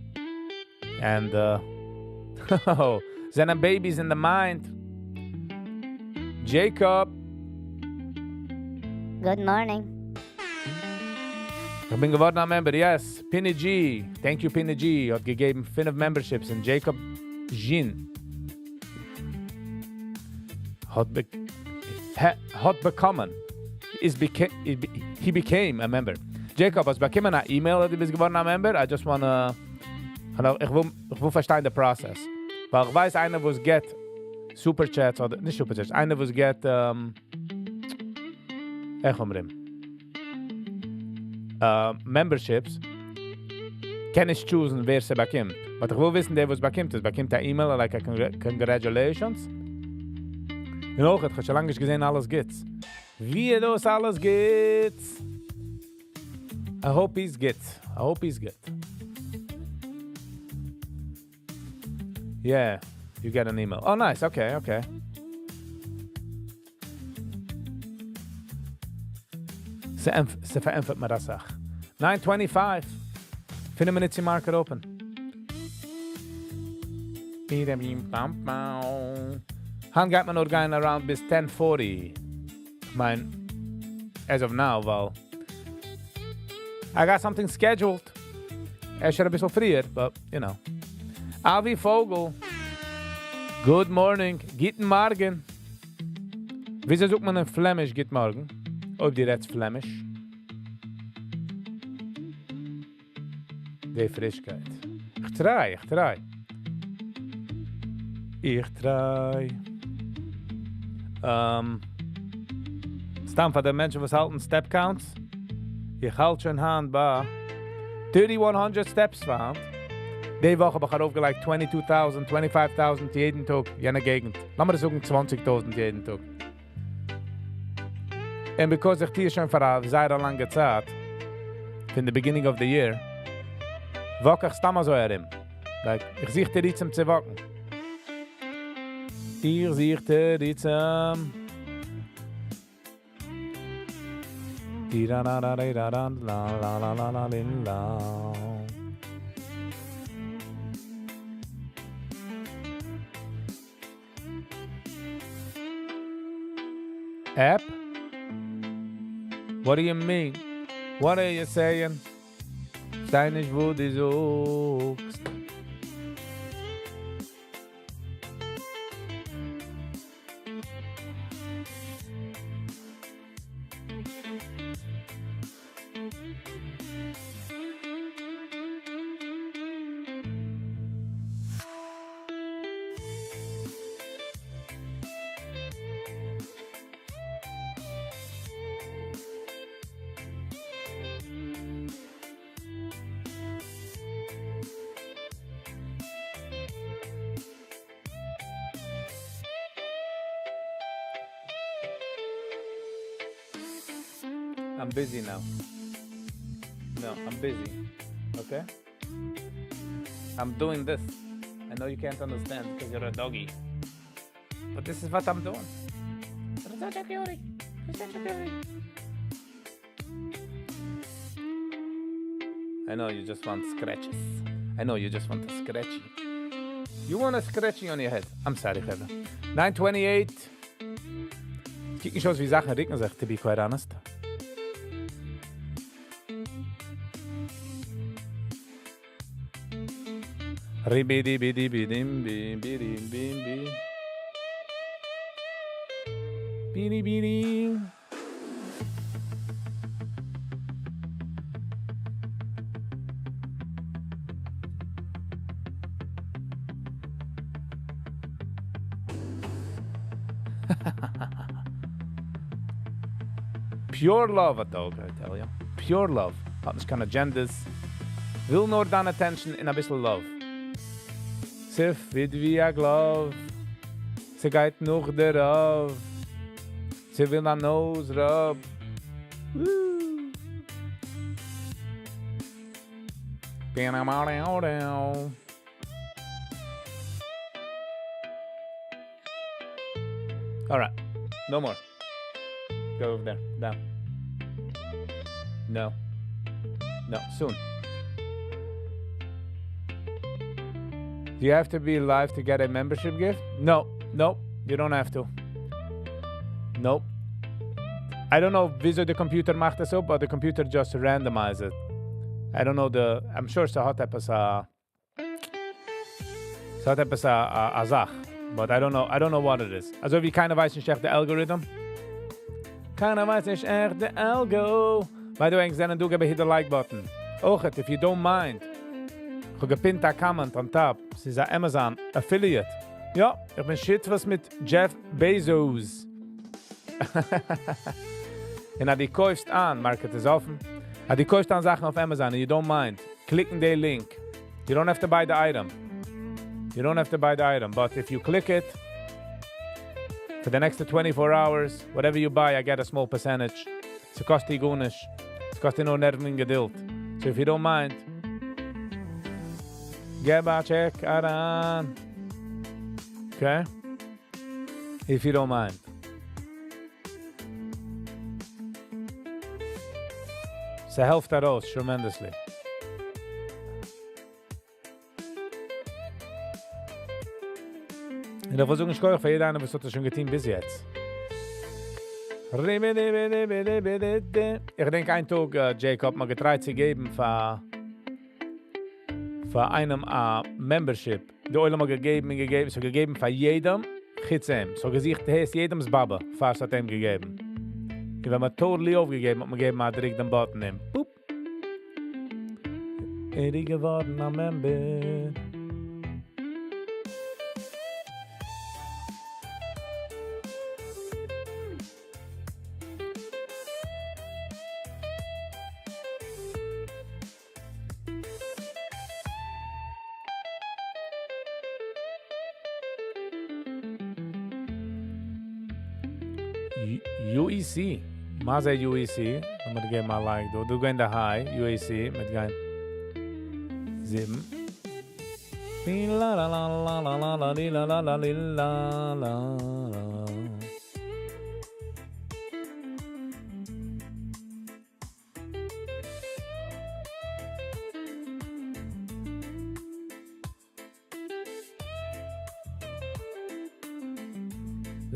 and zijn an babies in the mind. Jacob. Good morning. Ich bin geworden ein Member, yes. Pinny G. Thank you, Pinny G. Hat gegeben 5 memberships und Jacob Jin hat bekommen. He became a member. Jacob, has bekommen eine E-Mail, dass du bist geworden ein Member? I just wanna... Ich will verstehen den Prozess. Weil ich weiß, einer, was get Superchats, oder nicht Superchats, einer, was get... memberships, kann ich choosen, wer sie bekommt. Aber ich will wissen, der was bekommt ist. Bekommt eine E-Mail, like a congratulations. Und auch, ich habe schon lange nicht gesehen, alles geht's. Wie das alles geht's. I hope he's good. Yeah, you get an email. Oh, nice, okay. Se vereinfacht mir das Sache. 9:25. 5 Minuten Market open. Han geht man organ around bis 10:40. Ich mein, as of now, well, I got something scheduled. Schon ein bisschen früher, but, you know. Avi Vogel. Good morning. Guten Morgen. Wieso sucht man in Flemisch Guten Morgen? Ob die redest Flemisch? Die Frischkeit. Ich try. Stam von den Menschen, was halten Step Counts? Ich halte schon Hand bei 3100 Steps für Hand. Die Woche habe ich aufgelegt 22.000, 25.000 jeden Tag, jene Gegend. Lass mal sagen 20.000 jeden Tag. And because ich hier schon für eine sehr lange Zeit, in the beginning of the year, wacke ich stamm so herim. Like, ich sehe dir jetzt zu wacken. Ich sehe dir jetzt App? What do you mean? What are you saying? Sei nicht, wo du suchst. I'm busy now. No, I'm busy. Okay? I'm doing this. I know you can't understand because you're a doggy. But this is what I'm doing. I know you just want scratches. I know you just want a scratchy. You want a scratchy on your head. I'm sorry, Heather. 9:28. Kijk eens eens wie Sachen regnen sich, to be quite honest. Ribidi bidi bidim bim bidim bim bim. Bidi bidi. Pure love, a dog, I tell you. Pure love. Hat nicht keine agendas. Will nur deine attention in a bisschen love. Sie fit wie a glove. Sie geht noch darauf. Sie will a nose rub. Woo. Alright, no more. Go over there, down. No. No, soon. Do you have to be live to get a membership gift? No, nope, you don't have to. Nope. I don't know wieso the computer macht das so, but the computer just randomizes it. I don't know I'm sure it's a hot episode. It's a hot episode, a Sach. But I don't know what it is. Also wie keiner weiß nicht echt der Algorithm. Keiner weiß nicht echt der Algo. By the way, then do hit the like button. Ochet, if you don't mind. Ich habe gepinnt a comment on top. Sie ist ein Amazon Affiliate. Ja, ich bin shit was mit Jeff Bezos. Und die kaufst an, Market ist offen. Die kaufst an Sachen auf Amazon and you don't mind. Klicken den Link. You don't have to buy the item. You don't have to buy the item, but if you click it, for the next 24 hours, whatever you buy, I get a small percentage. It's cost you gunish. It's cost you no nerving geduld. So if you don't mind, get a check around. Okay? If you don't mind. So helft that out tremendously. In der Versuchung schau ich für jeder, was hat er schon getan bis jetzt. Ich denke, ein Tag, Jacob, mal getreut zu geben für einem Membership. Die Eule mal gegeben, so gegeben für jedem, Chitzem. So gesagt, heißt jedems Baba, fast hat ihm gegeben. Und wenn man totally aufgegeben hat, man geben mal direkt den Button nehmen. Boop. Geworden am Member. UEC. Maze UEC. I'm gonna get my like. Du gehen da high. UEC mit gein 7. La la la la la la la la la la la la.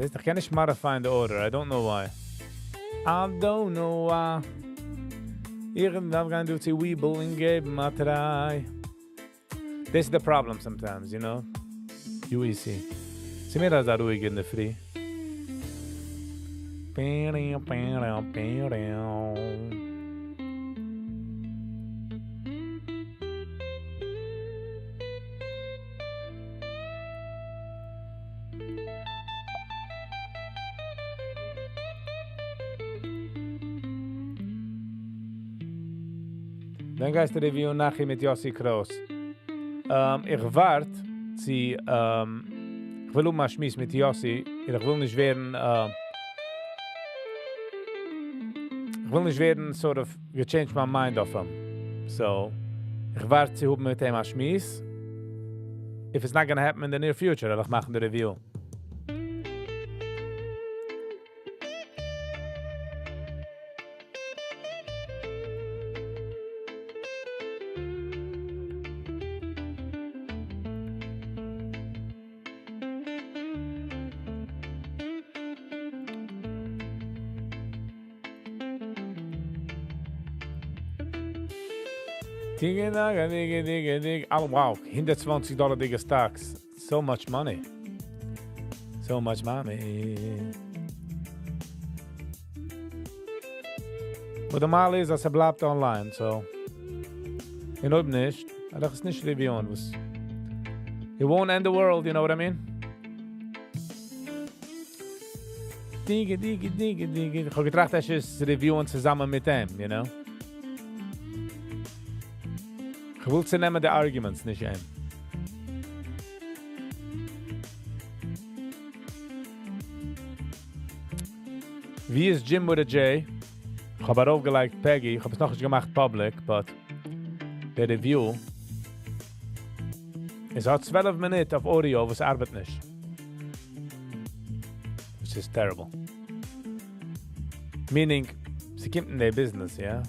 I can't modify the order. I don't know why. I don't know why. Irgendwann gaan doet ze weeble en geven maar try. This is the problem sometimes, you know. UEC. Ze meer als dat ruhig in de free. Dan ga je de review nachher mit Yossi Kroos. Ich wart, ich will mal schmiss mit Yossi, ich will nicht werden, Ich will nicht werden, sort of, you change my mind auf ihm. So, ich warte zu haben mit ihm als Schmies. If it's not gonna happen in the near future, I'll machen the review. Dig. Oh, wow. $120 digger stocks. So much money. So much money. But the mal is, dass bleibt online, so. In ob nicht. Das ist nicht reviewen. It won't end the world, you know what I mean? Dig. Ich habe gedacht, dass ich reviewen zusammen mit ihm, you know? Ich will zu nehmen die Arguments, nicht ein. Wie ist Jim with a J? Ich habe auch aufgelegt Peggy. Ich habe es noch nicht gemacht public, but der Review ist auch 12 Minuten auf Audio, was arbeitet nicht. Which is terrible. Meaning, sie kommt in their business, yeah?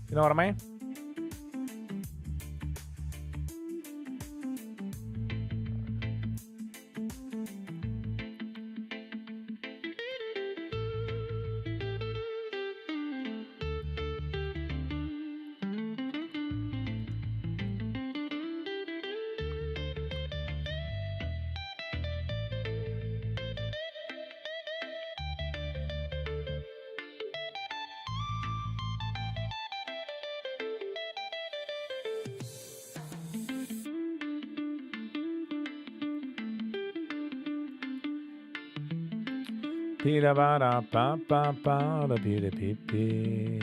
You know what I mean? Pira bara pa pa pa da pira pi pi.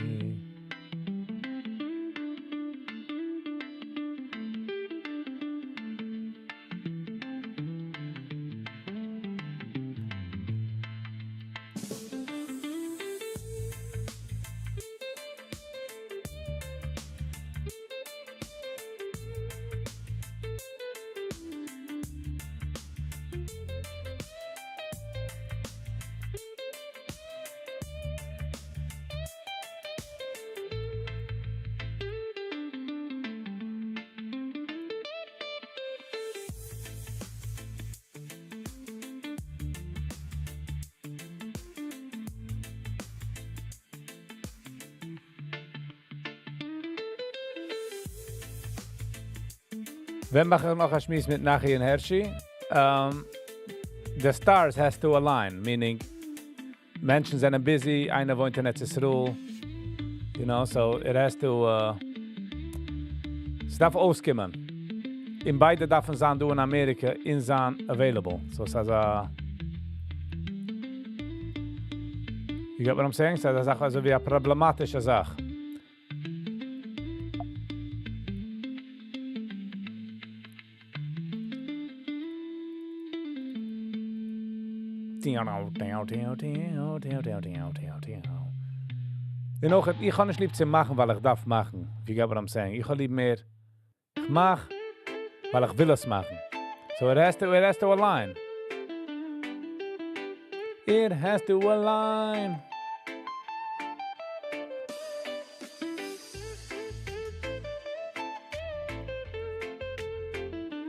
Wenn mache ich noch ein Schmiss mit Nachi und Hershey, the stars has to align, meaning Menschen sind busy, einer wohnt in Etzisruel, you know, so it has to, es darf auskommen. In beide darf sein, du in Amerika, in sein available. So es ist you get what I'm saying? Es ist also wie eine problematische Sache. Ich kann nicht lieb zu machen, weil ich darf machen. Wie get what I'm saying? Ich kann lieb mehr, ich mach, weil ich will es machen. So it has to align. It has to align.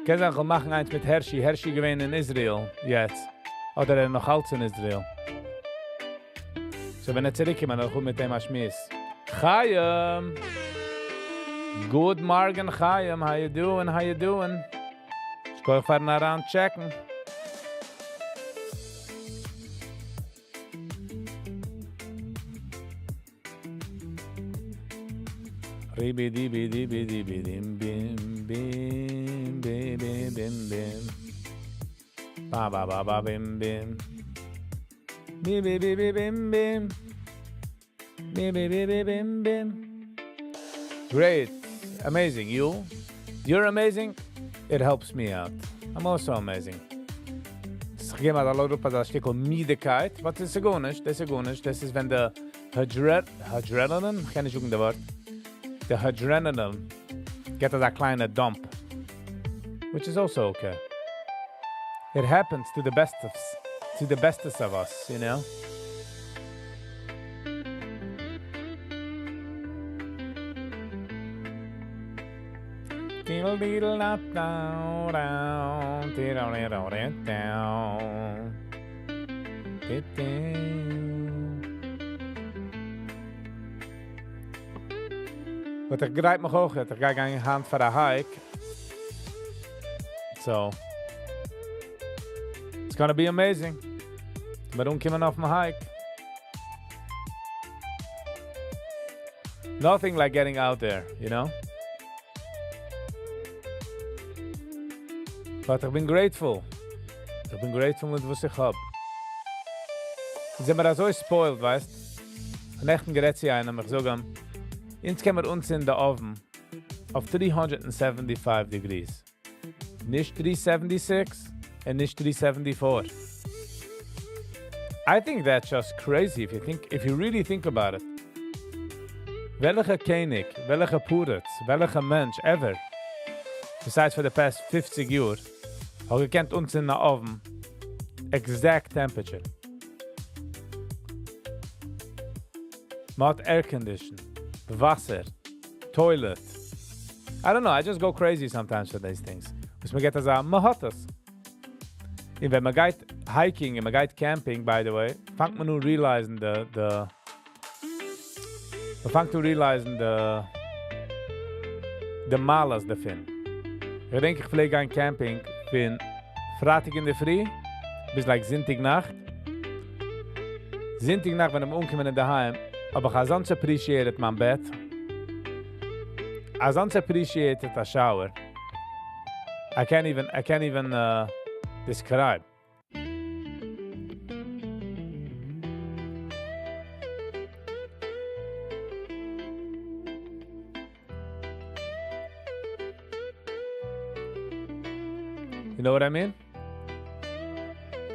Kennst du, wir machen eins mit Hershey. Hershey gewinnt in Israel jetzt. Oder noch alt in Israel. So, wenn zurückkommen, dann kommt mit dem Schmiss. Chaim! Good morning, Chaim. How you doing? Ich kann fahren heran checken. Bim. Ba bim bim. Bim. Great. Amazing. You're amazing. It helps me out. I'm also amazing. Ich gehe mal da Europa da Stück Müdigkeit. Was ist gut nicht? Das ist wenn Adrenaline, ich kann nicht suchen das Wort. The adrenaline get us a kleiner dump, which is also okay. It happens to the bestest of us, you know? Diddle diddle down down diddle diddle down. But ich greip mich auch, ich gehe eine Hand für a hike. So, it's gonna be amazing. Warum kommen auf dem Hike? Nothing like getting out there, you know? But ich bin grateful. Ich bin grateful mit was ich hab. Sind wir da so spoiled, weißt? Von echten gerät sie einem, ich sage, jetzt kommen wir uns in der Oven auf 375 degrees. Nicht 376 and nicht 374. I think that's just crazy if you really think about it. Welcher König, welcher Puritz, welcher Mensch ever, besides for the past 50 years, hat gekannt uns in der Oven exact temperature. Not air condition, Wasser, toilet. I don't know, I just go crazy sometimes for these things. Was man geht da sagen, man hat das. Und wenn man geht hiking und man geht camping, by the way, fängt man nur realizen the malas davon. Ich denke, ich pflege ein Camping von Freitag in der Früh bis like Sonntagnacht. Sonntagnacht, wenn ich umkomme in daheim, aber ich sonst appreciated mein Bett. I sonst appreciated a shower. I can't even describe. You know what I mean?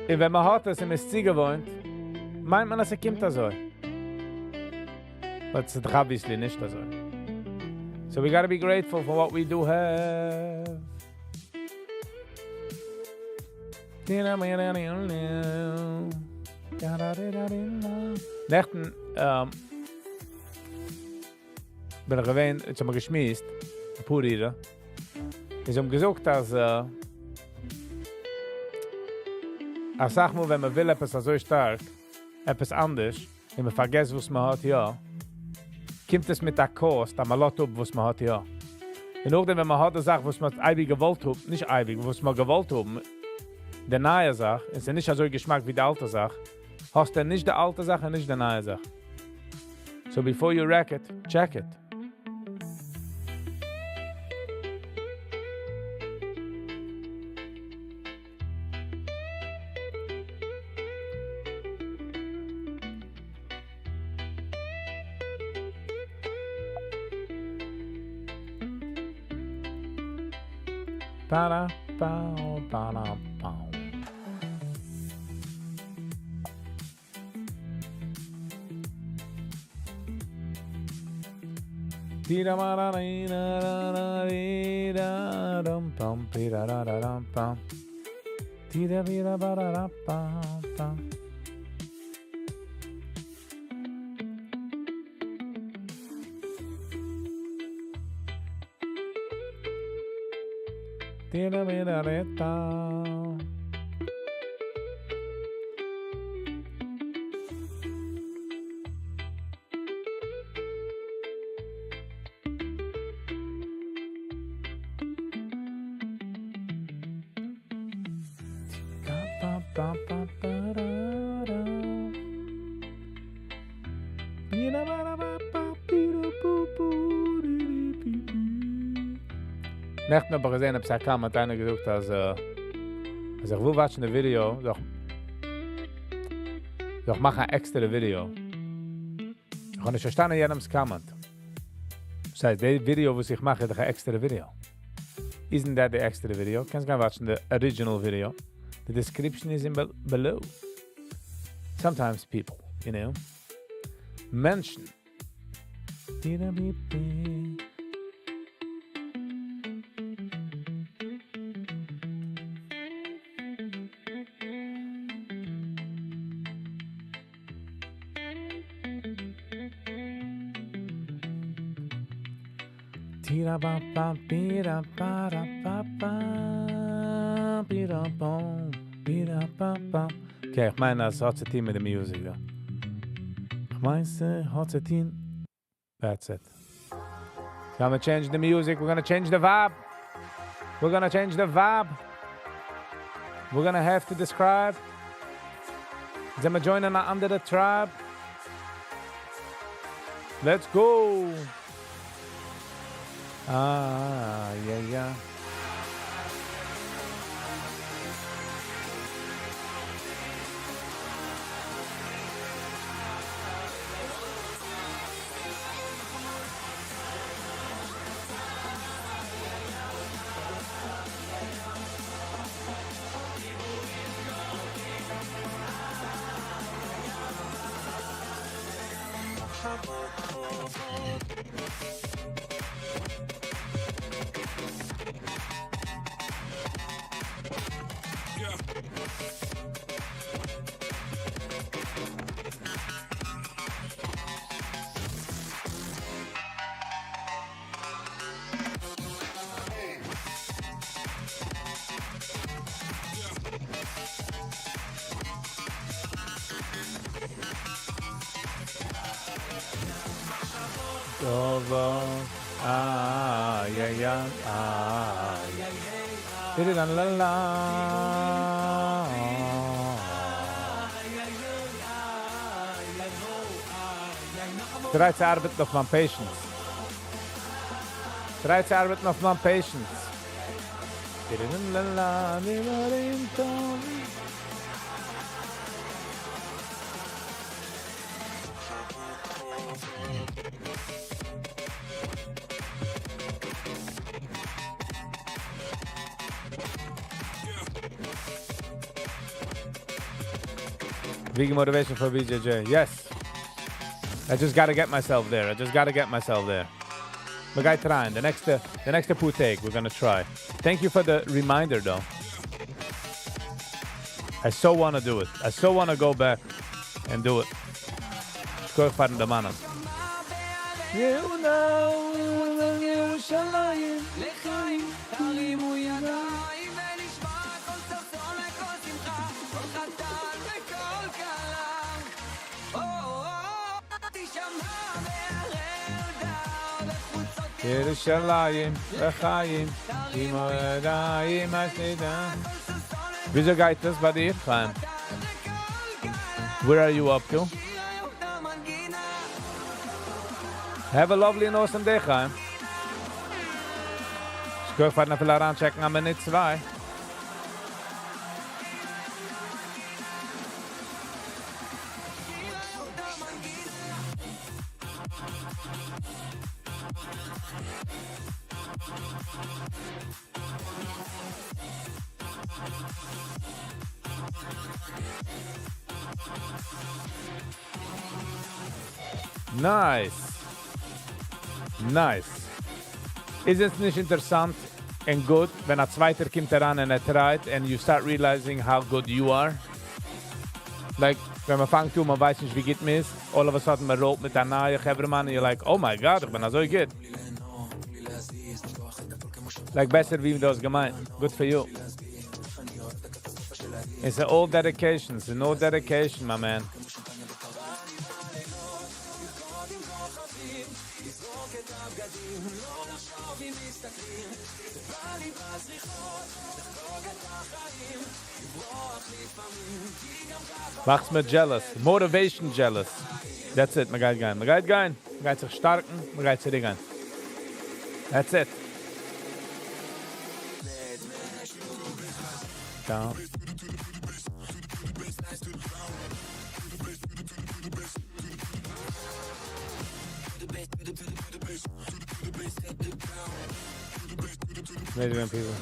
Und wenn man hat, dass man es Ziege wohnt, meint man, dass kommt so. But it's obviously nicht so. So we gotta be grateful for what we do have. Nächten bin ich gewähnt, ich habe mir geschmiest, ein paar Jahre. Ich habe gesagt, dass ich sag mal, wenn man will etwas so stark, etwas anders, und man vergisst, was man hat, ja, kommt es mit der Kost, dass man lässt auf, was man hat, ja. Und auch wenn man hat eine Sache, was man eigentlich gewollt hat, nicht eigentlich, was man gewollt hat, die neue Sache, ist ja nicht so Geschmack wie die alte Sache, hast du nicht die alte Sache, nicht die neue Sache. So before you wreck it, check it. Ba-da, bow, ba-da, bow. Tira ma da da da dum pum tira da dum pum. Tira vira ba da pum pum. Tira vira reta. Nächten habe ich gesehen, ob es kam, hat einer gesagt, als ich will watchen ein Video, doch mach ein extra Video. Ich kann nicht verstehen, jedem es kam. Das heißt, das Video, was ich mache, ist ein extra Video. Isn't that the extra video? Kannst gar watchen the original video. The description is in below. Sometimes people, you know, Menschen. Okay, ich meine, das hat zu tun mit der Musik. Ja. Ich meine, es hat zu tun. That's it. So I'm gonna change the music. We're gonna change the vibe. We're gonna change the vibe. We're gonna have to describe. Then we're joining an andere tribe. Let's go. Ah, yeah, yeah. Over. Ah, yeah, yeah. Ah, yeah. La la la. Try to arbeiten auf mein Patience. Try to arbeiten auf mein Patience. La la la. Viggy motivation for BJJ. Yes. I just got to get myself there. We got trying. The next puteg, we're going to try. Thank you for the reminder, though. I so want to do it. I so want to go back and do it. Go find the man. ירושלים וחיים עם הידיים השנייה. Wieso geht das bei dir, Chaim? Where are you up to? Have a lovely and awesome day, Chaim. Ich kann einfach noch viel heranchecken, aber nicht zwei. Nice. Ist es nicht interessant and good, wenn ein Zweiter kommt heran und tries and you start realizing how good you are? Like, wenn man fängt man weiß nicht, wie geht mir ist. All of a sudden, man rollt mit einem neuen Gebermann und you're like, oh my God, ich bin so gut. Like, besser wie du hast gemeint. Good for you. It's an old dedication. It's an old dedication, my man. Macht's mir jealous. Motivation jealous. That's it. Man geht gehen. Man geht sich starken. Man geht sich gehen. That's it. Down. Amazing when people.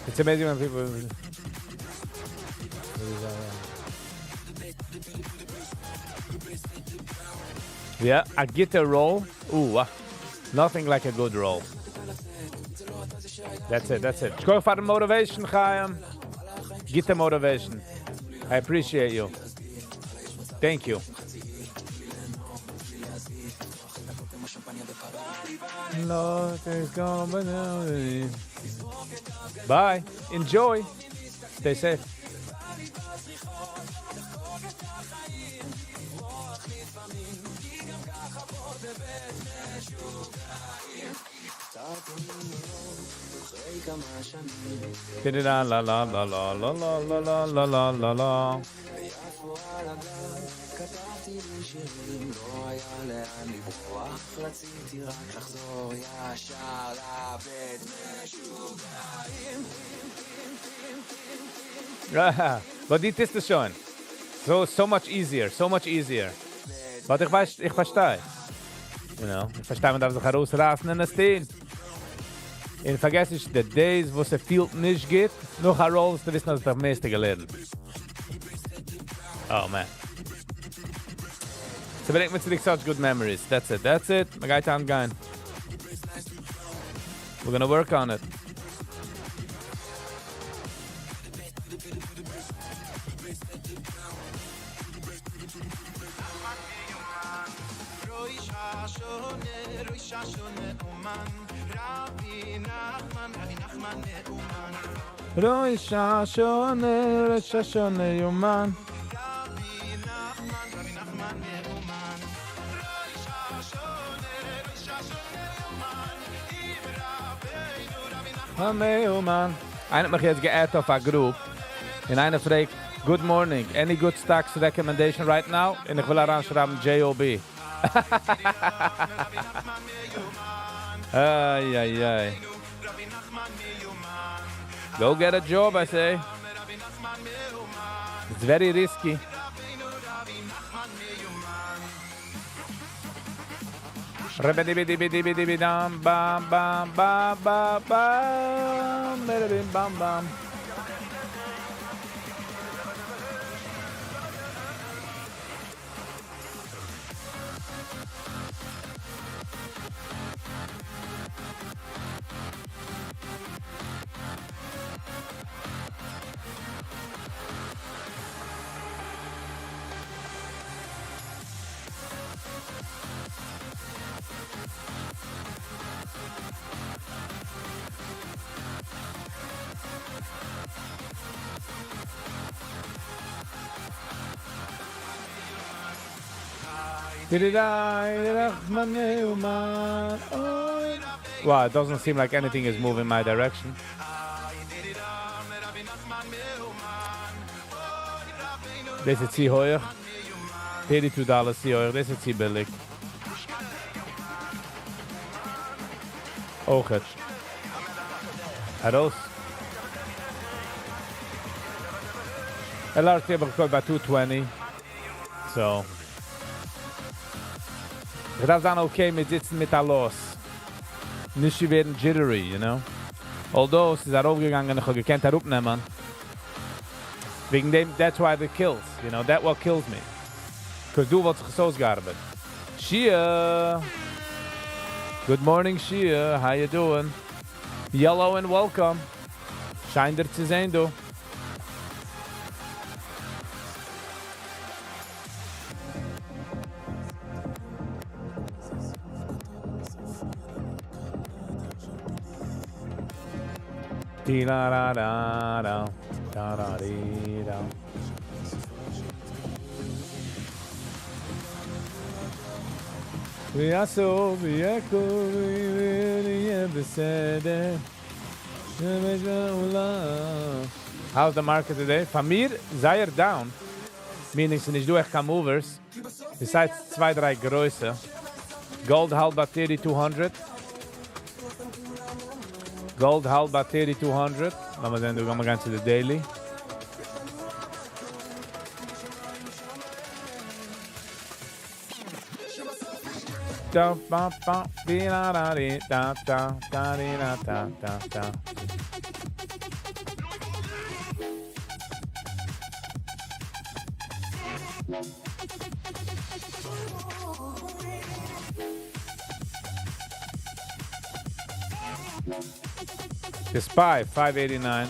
It's amazing when people. Yeah, a guitar roll. Ooh, nothing like a good roll. That's it. Let's go for the motivation, Chaim. Guitar motivation. I appreciate you. Thank you. Bye. Enjoy. Stay safe. La la la la la la la la la la la la. But dit ist es schon. So much easier. But ich verstehe. You know, ich verstehe, man darf sich herausrasen in das Ding. Und vergess ich, the days, wo es viel nicht geht, noch ein Roll, du wissen, dass ich das meiste gelernt. Oh, man. So bringt mir zurück such good memories. That's it. Man geht angehen. We're gonna work on it. Rosh Hashanah Yuman. Hameuman. Einer hat mich jetzt geaddet auf eine Group. Und einer fragt, good morning, any good stocks recommendation right now? Und ich will heranschreiben J.O.B. Ay. Go get a job, I say. It's very risky. Bam bam bam bam bam bam bam. Wow, it doesn't seem like anything is moving my direction. This is zie hoger. $32 zie hoger. This is zie billig. Oogert. Haros. LRT heb ik gekocht bij 220. So. Ich darf dann okay mit sitzen mit der Los. Nicht werden jittery, you know? Although, es ist auch aufgegangen, ich habe gekannt herupnehmen. Wegen dem, that's why it kills, you know? That what kills me. Because du wolltest sich ausgearbeitet. Shia! Good morning, Shia. How you doing? Yellow and welcome. Schein dir zu sehen, du. Da da da da da da da. We are so we echo we really ever said it. How's the market today? Famir, Zaire down. Meaning sie nicht durch kein Movers. Besides 2-3 Größe. Gold halb 3200. Gold held by 3200. Laten we dan doen we gaan to the daily. Da ba ba bi da da di da da da di da da da da. The Spy, 589.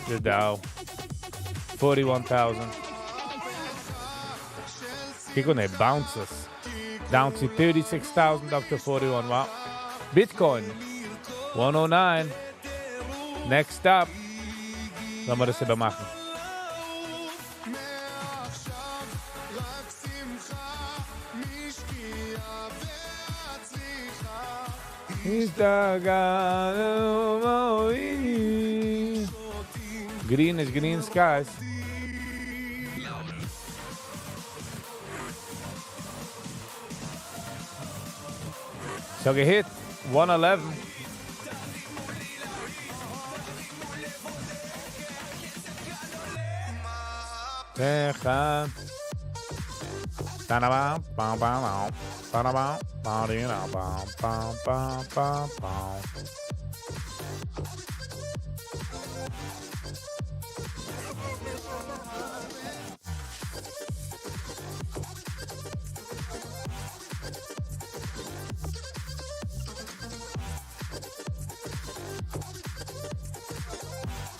The Dow, 41,000. Kijk hoe hij bounces. Down to 36,000 up to 41. Wow. Bitcoin, 109. Next up. Laten we dat even maken. Green is green skies. So gehit 111. Techa. Ba-da-ba, ba-ba-ba, ba-da-ba, ba-dee-da-ba, ba-ba-ba-ba.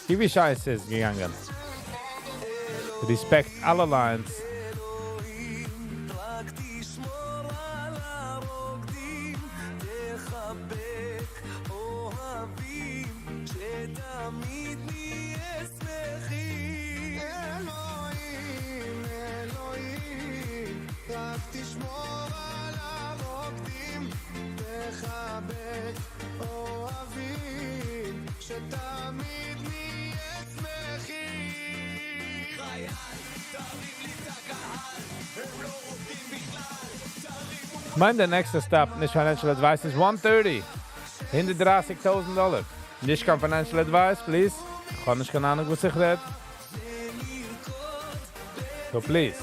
Wie Scheiße ist gegangen. Respect alle Lines. Mein der nächste Stop, nicht Financial Advice, ist 130. $130,000. Nicht kein Financial Advice, please. Ich habe nicht keine Ahnung, was ich rede. So, please.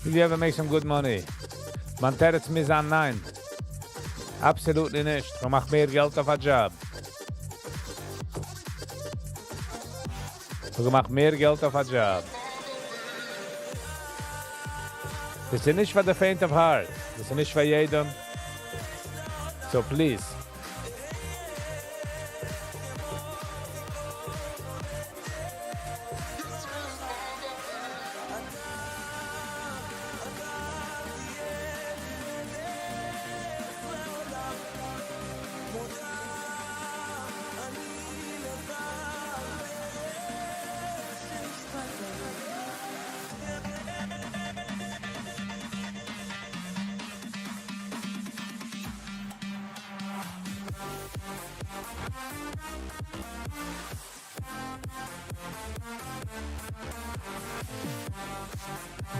Did you ever make some good money? Man terzt mir an, nein. Absolut nicht. Ich mach mehr Geld auf einen Job. Ich mach mehr Geld auf einen Job. Das ist nicht für the faint of heart. Das ist nicht für jeden. So please.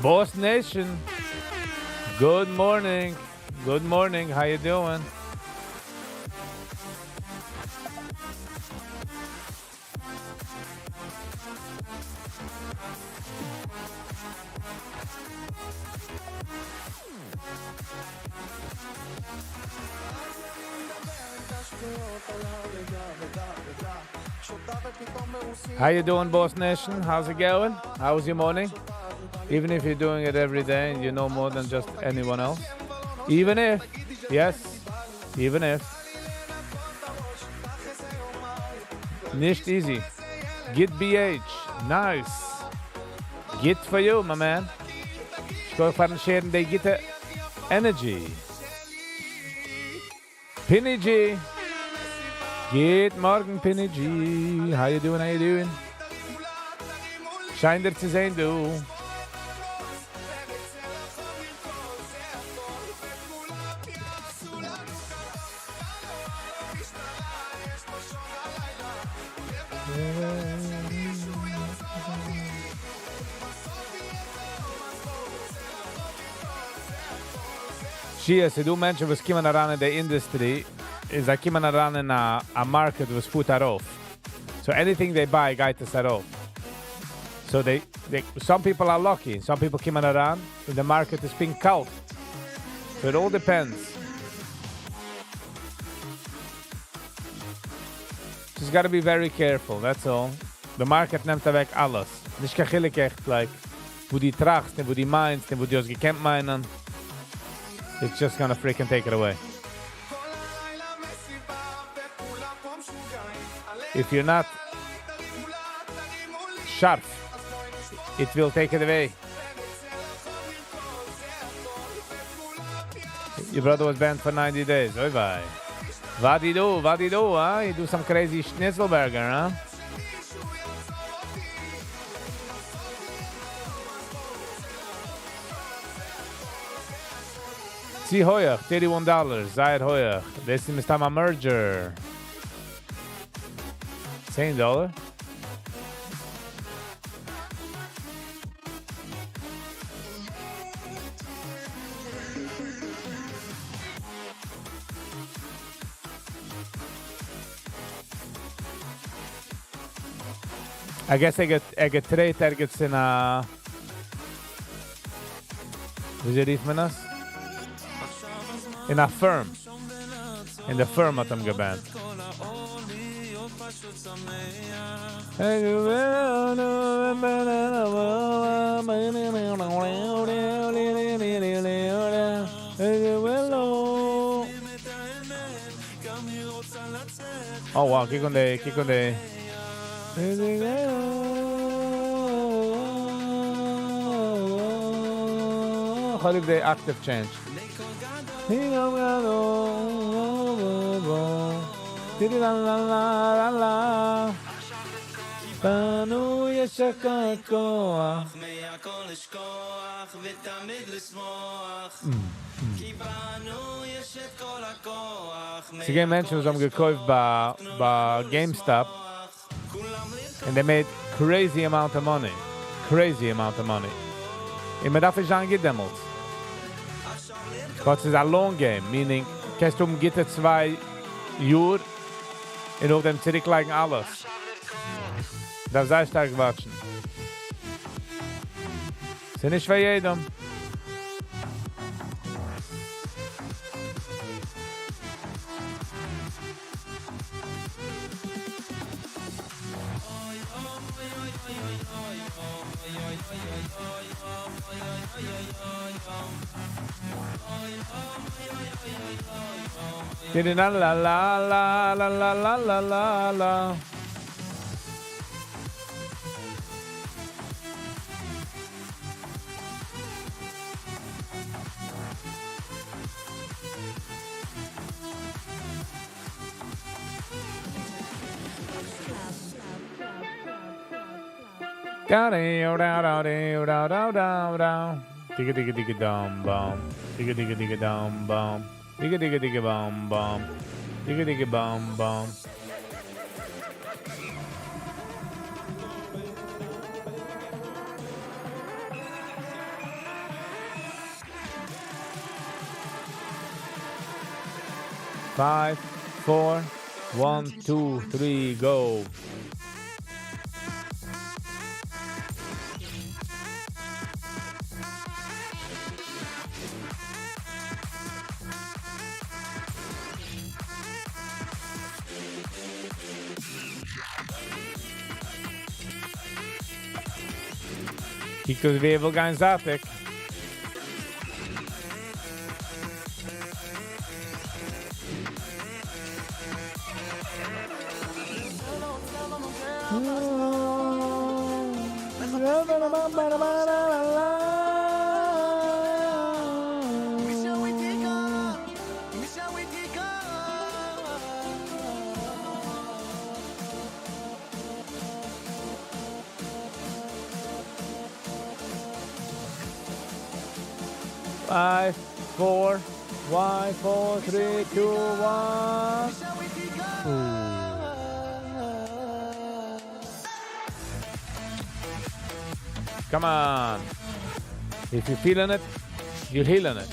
Boss Nation, good morning. Good morning. How you doing? How you doing, Boss Nation? How's it going? How was your morning? Even if you're doing it every day, you know more than just anyone else. Even if, yes, even if. Nicht easy. Git BH, nice. Git for you, my man. Ich go for sharing the Git energy. Pinny G, Good morning, Penny G. How you doing? How you doing? Schein dir zu sehen, du. Shia, se du Menschen, was kommen ran in der Industrie, is da kommen ran in a market, was put darauf. So anything they buy, geht es darauf. So some people are lucky. Some people come around and the market is being cold. So it all depends. Just gotta be very careful, that's all. The market nimmt weg alles. Nicht kachillig echt, like, wo die trachst, wo die meinst, wo die aus gekämmt meinen. It's just gonna freaking take it away. If you're not sharp, it will take it away. Your brother was banned for 90 days. Oi, bye. What do you do, huh? You do some crazy schnitzelburger, huh? See hoyach, $31. Zayed hoyach. This is Mr. Merger. $10. I guess I get 3 targets in a... Wie rief man das? In a firm. In the firm hat gebannt. Oh wow, kick on the... How did the active change? Sie gehen Menschen, die haben gekauft bei GameStop, and they made crazy amount of money. And man darf nicht sagen, damals. But it's a long game, meaning, kannst du gitte 2 Jahre und auf dem zurücklegen alles. Darf sehr stark watschen. Ist nicht für jedem. La la la la la la la la la la. Da da da da da da da da. Digga digga digga dum bum. Digga digga digga dum bum. Digga digga digga bum bum. Digga digga bum bum. Five, 4, 1, 2, 3, go. Kijk weer wil gaan zaten. 5, 4, 1, 4, 3, 2, 1. Come on. If you're feeling it, you're healing it.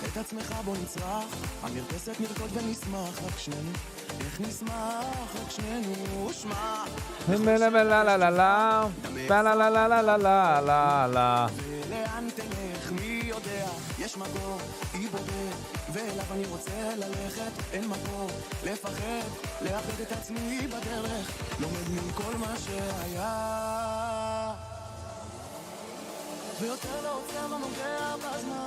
את עצמך בוא נצרח, המרפסת נרקוד ונשמח רק שנינו. איך נשמח רק שנינו, שמע. ולאן תלך, מי יודע, יש מקום, היא בודד, ואליו אני רוצה ללכת, אין מקום, לפחד, לאבד את עצמי בדרך, לומד מכל מה שהיה. ויותר לא עוצר, לא נוגע בזמן.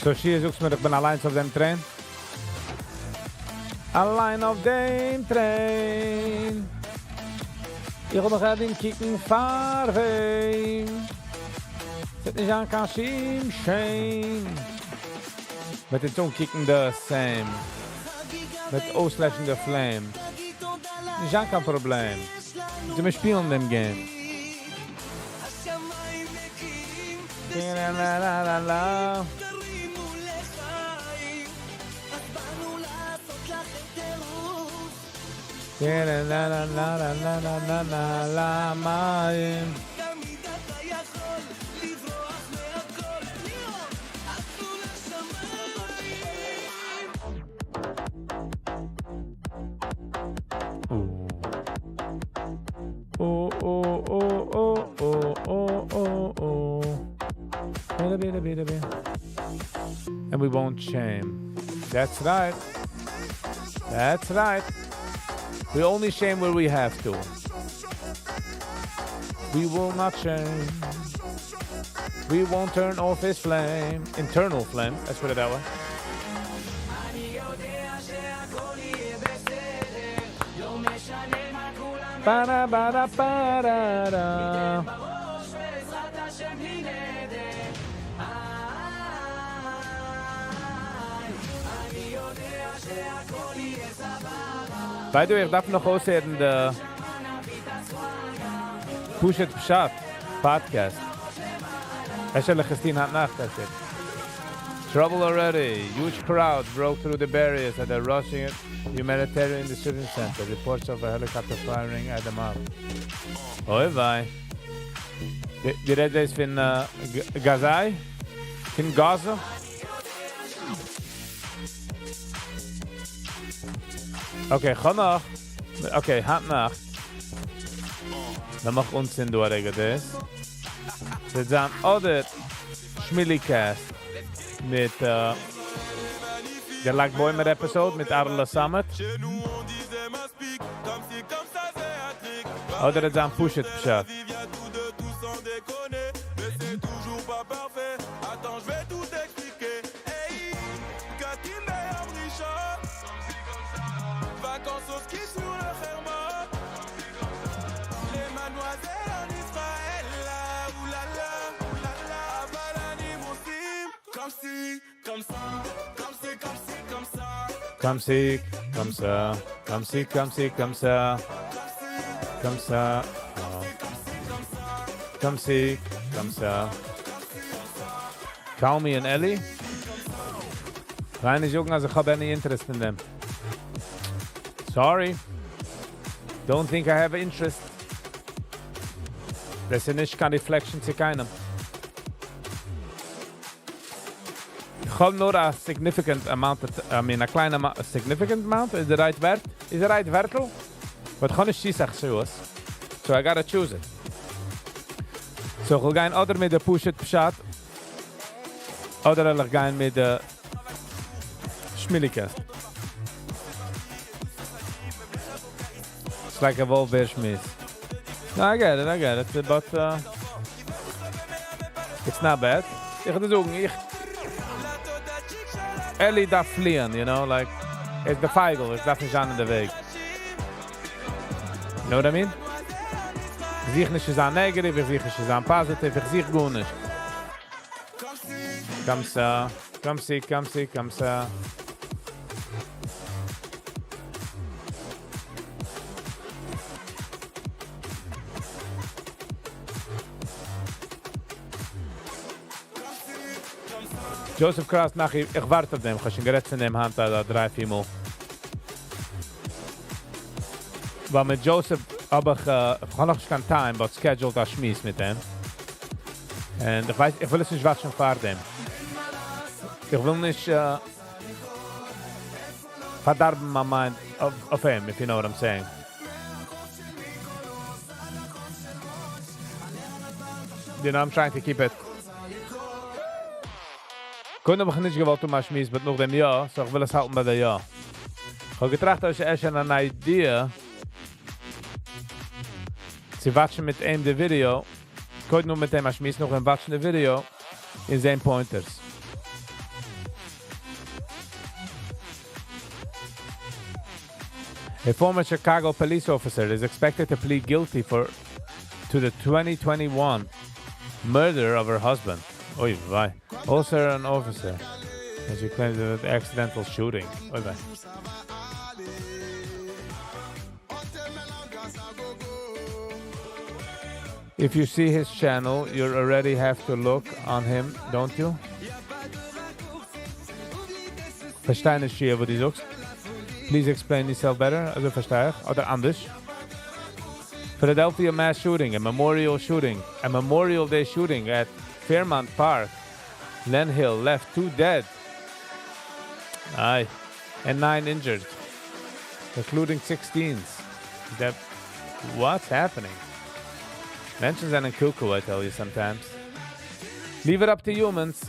So she sucht mir, ich bin allein auf dem Train. Allein auf dem Train. Ich will noch einen kicken fahren. Zet nicht an Kashim Shane. Mit den Zungen kicken the same. Mit auslöschen the flame. Nicht an kein Problem. Sie spielen dem Game. La la la la la. La la la la la la la la la la מים. Oh oh oh oh oh oh oh oh. And we won't shame. That's right. That's right. We only shame where we have to. We will not shame. We won't turn off his flame. Internal flame, let's put it that way. Ba-da, ba-da, ba-da-da. By the way, ich darf noch aushören, der Push It Pshat podcast. Actually, Christine hat Nacht, that's it. Trouble already. Huge crowd broke through the barriers at the rushing humanitarian distribution center. Reports of a helicopter firing at the mouth. Oi, bye. Die Rede ist von Gazai? Von Gaza? Okay, ga nog. Okay, hat Nacht. Dan mag ons in door this. Dit zijn other Schmillicast met de Lack Boymer episode met Arla Summit. Oder dit zijn Push It Pshat. Comme si, comme ça, comme si, comme si, comme ça, comme ça, comme si, comme ça, Call me and Ellie. Kleine Jungen, also ich habe any interest in them. Sorry. Don't think I have interest. Das ist nicht keine Reflection zu keinem. Ich habe nur a significant amount, a kleine amount, a significant amount, is the right word? Is the right wordle? But ich kann nicht schießen, so I gotta choose it. So ich will gehen oder mit der Push-It Pshat, oder ich gehen mit der Schmillikast. It's like a wolf bear schmiss. No, I get it, but it's not bad. Ich würde sagen, Ellie darf fliehen, you know, like, it's the Feigl, es darf nicht an der Weg. You know what I mean? Ich sehe nicht, es ist negativ, ich sehe nicht, es ist positiv, ich sehe gut nicht. Komm sa. Joseph Cross, ich warte auf dem, ich habe schon gerät in dem Hand, 3-4 Mal. Weil mit Joseph habe ich noch kein Time, but scheduled das Schmiss mit dem. Und ich will es nicht watschen vor dem. Ich will nicht verdarben my mind of him, if you know what I'm saying. You know, I'm trying to keep it. Kunde mich nicht gewollt mal schmiss, but noch dem Jahr, so ich will es halten bei der Jahr. Ich habe getracht, dass ich erst eine Idee zu watchen mit ihm das Video. Ich konnte nur mit dem schmiss noch ein watchen das Video in seinen Pointers. A former Chicago police officer is expected to plead guilty to the 2021 murder of her husband. Oy vey. Also an officer, as she claims it was accidental shooting. Oy vey. If you see his channel, you already have to look on him, don't you? Verstehe nicht hier, wo du sagst. Please explain yourself better. Also verstehe ich. Oder anders. Philadelphia mass shooting, a memorial day shooting at Fairmount Park. Len Hill left 2 dead. Aye. And 9 injured. Including 16s. What's happening? Mentions and cuckoo, I tell you sometimes. Leave it up to humans.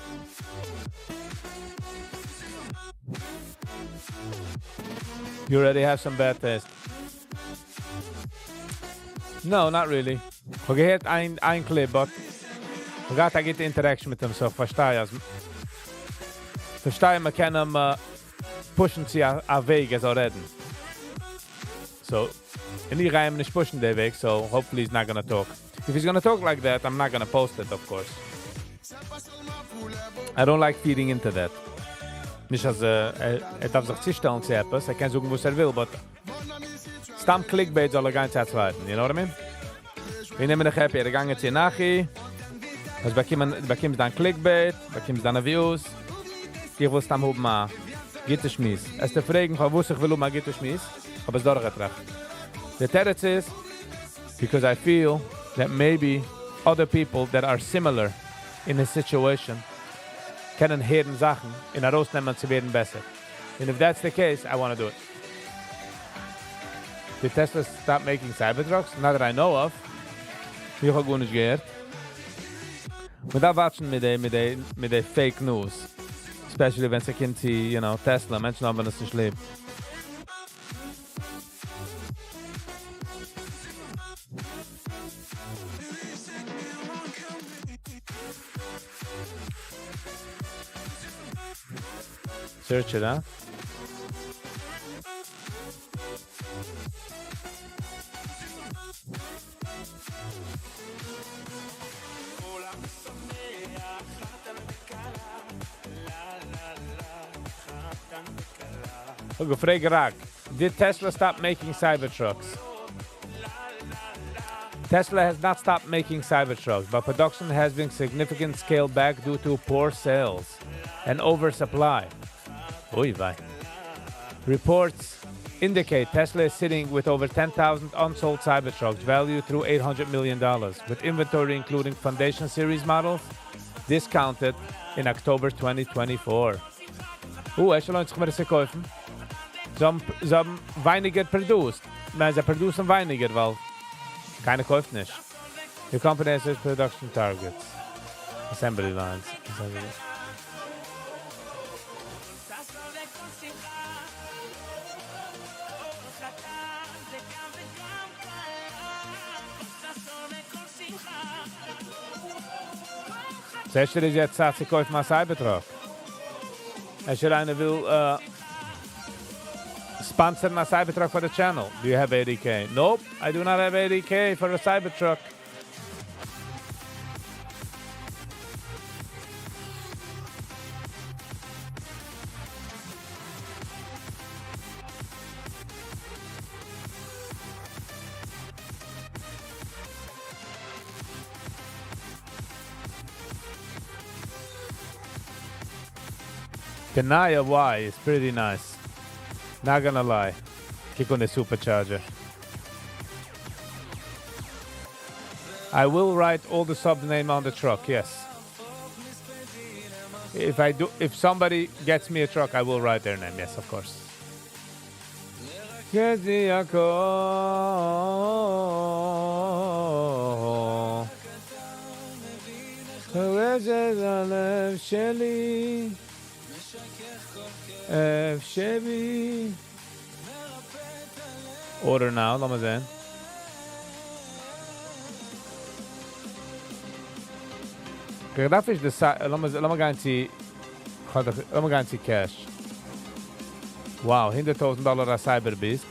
You already have some bad taste. No, not really. Ich gehört ein Clip, but ich hatte eine gute Interaction mit ihm, so verstehe. Man kann ihm pushen zu a Weg, also reden. So, and ich reihe ihm nicht pushen den Weg, so hopefully he's not gonna talk. If he's gonna talk like that, I'm not gonna post it, of course. I don't like feeding into that. Nicht als darf sich zustellen zu etwas, kann sagen, was will, but Stam Clickbait soll gar nicht zweiten, you know what I mean? Wir nehmen dich happy, gange zu nachhi, also bekommst dann Clickbait, bekommst dann Views, ich will Stam hoben mal Gitterschmiss. Es ist die Frage, von wo ich will mal Gitterschmiss, aber es durchgetracht. The terrorist is, because I feel that maybe other people that are similar in a situation können hören Sachen in herausnehmen zu werden besser. And if that's the case, I want to do it. Did Tesla stop making Cybertrucks? Not that I know of. Ich habe gar nicht gehört. Wir da watchen mit der Fake News. Especially wenn sie kommt zu, you know, Tesla. Menschen haben das nicht lieb. Search it, huh? Okay, Frage Rack. Did Tesla stop making Cybertrucks? Tesla has not stopped making Cybertrucks, but production has been significantly scaled back due to poor sales and oversupply. Oy vey. Reports indicate Tesla is sitting with over 10,000 unsold Cybertrucks valued through $800 million, with inventory including Foundation Series models discounted in October 2024. Es lohnt sich mir das zu kaufen. Sie haben weniger produced. Sie producen weniger, weil keine kauft nicht. The company has its production targets. Assembly lines. Zuerst ist jetzt Zeit, sie kaufen mal Cybertruck. Als einer will sponsor my Cybertruck for the channel. Do you have 80k? Nope, I do not have 80k for a Cybertruck. The Naya Y is pretty nice. Not gonna lie. Kick on the supercharger. I will write all the sub name on the truck, yes. If somebody gets me a truck, I will write their name, yes, of course. Order now, laat maar zijn. Kijk, dat is de... Laat me gaan zien... Laat me gaan zien cash. Wow, $100,000 a Cyberbeast.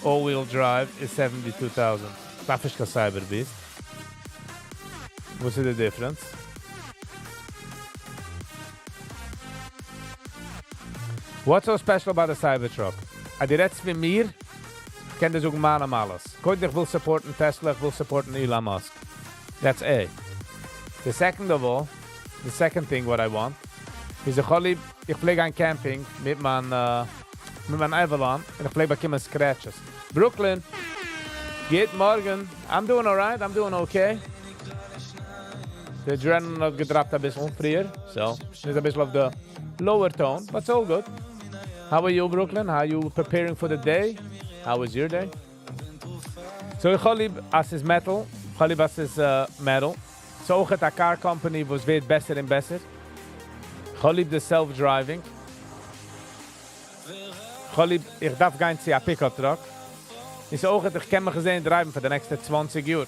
All-wheel drive is $72,000. Dat is een Cyberbeast. What's the difference? What's so special about the Cybertruck? Direct für mir, ich kann das auch machen am alles. Ich will supporten Tesla, ich will supporten Elon Musk. That's A. The second thing what I want, is ich pflege ein Camping mit meinem Avalon und ich pflege bei Scratches. Brooklyn, geht morgen. I'm doing alright, I'm doing okay. The adrenaline hat gedroppt ein bisschen früher, so it's a bit of the lower tone, but it's all good. How are you, Brooklyn? How are you preparing for the day? How was your day? So ich lieb as is metal, ich lieb as is metal. So auch a car company was wird besser und besser. Ich lieb the self-driving. Ich darf gar nicht sehen, a pickup truck. Ich auch ich kann mich gesehen driven für die nächsten 20 Jahre.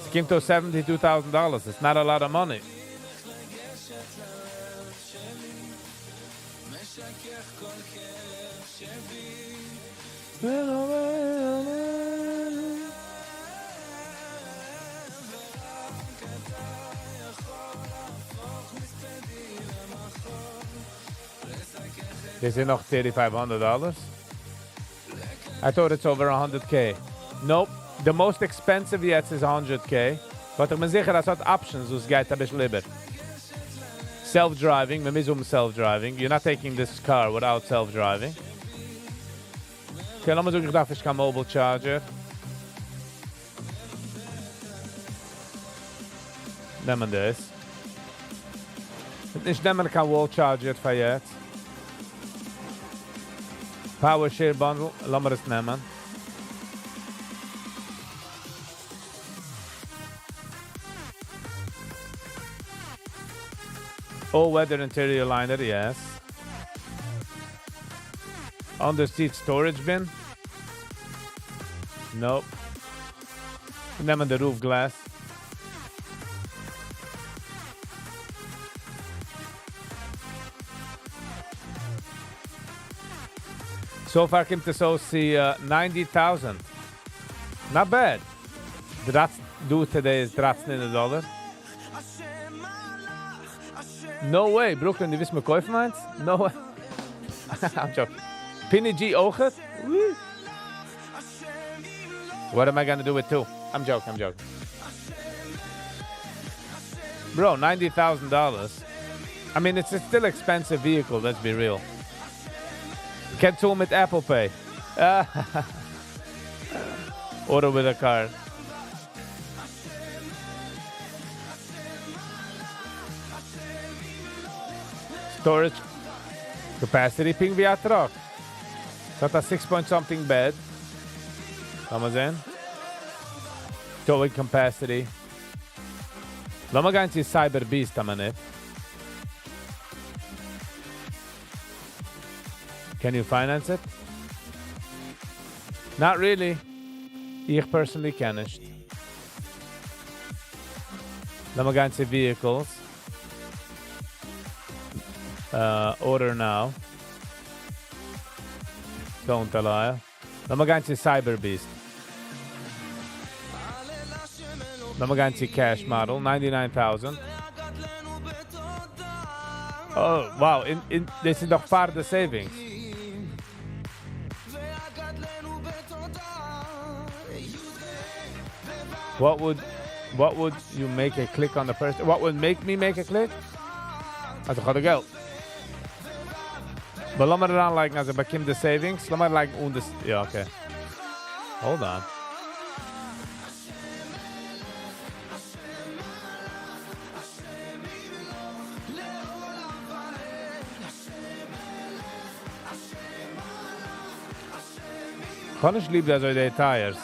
It came to $72,000. It's not a lot of money. Is it nog $3,500? I thought it's over 100k. Nope. The most expensive yet is 100k. But I'm sure that hat options, who's geht a bisschen lieber. Self-driving, wir müssen self-driving. You're not taking this car without self-driving. Okay, lass mal sagen, ich darf kein Mobile Charger. Nehmen das. Ich nehme kein Wall Charger für jetzt. Power Share Bundle, lass mal das nehmen. All-weather interior liner, yes. Under-seat storage bin? Nope. Nehmen the roof glass. So far, kommt es aus $90,000. Not bad. Do today is $13. No way, Brooklyn, du willst mir kaufen eins? No way. I'm joking. Penny G Ochet? What am I gonna do with two? I'm joking. Bro, $90,000. I mean, it's a still expensive vehicle, let's be real. Can't do with Apple Pay. Order with a card. Storage capacity ping via truck. Got a 6 point something bed. Lass in. Towing capacity. Lass mal gehen zu Cyber Beast am nicht. Can you finance it? Not really. Ich personally kann nicht. Lass mal gehen zu Vehicles. Order now. Don't allow. Lass mal gehen zu Cyber Beast. Lass mal gehen zu Cash Model, 99,000. Oh, wow. This is doch part of the savings. What would you make a click on the person? What would make me make a click? Also gaat geld. Maar laat me eraan lijken als ik bekim de savings. Laat me lijken onder... Ja, oké. Hold on. Gewoon eens lief dat zo details.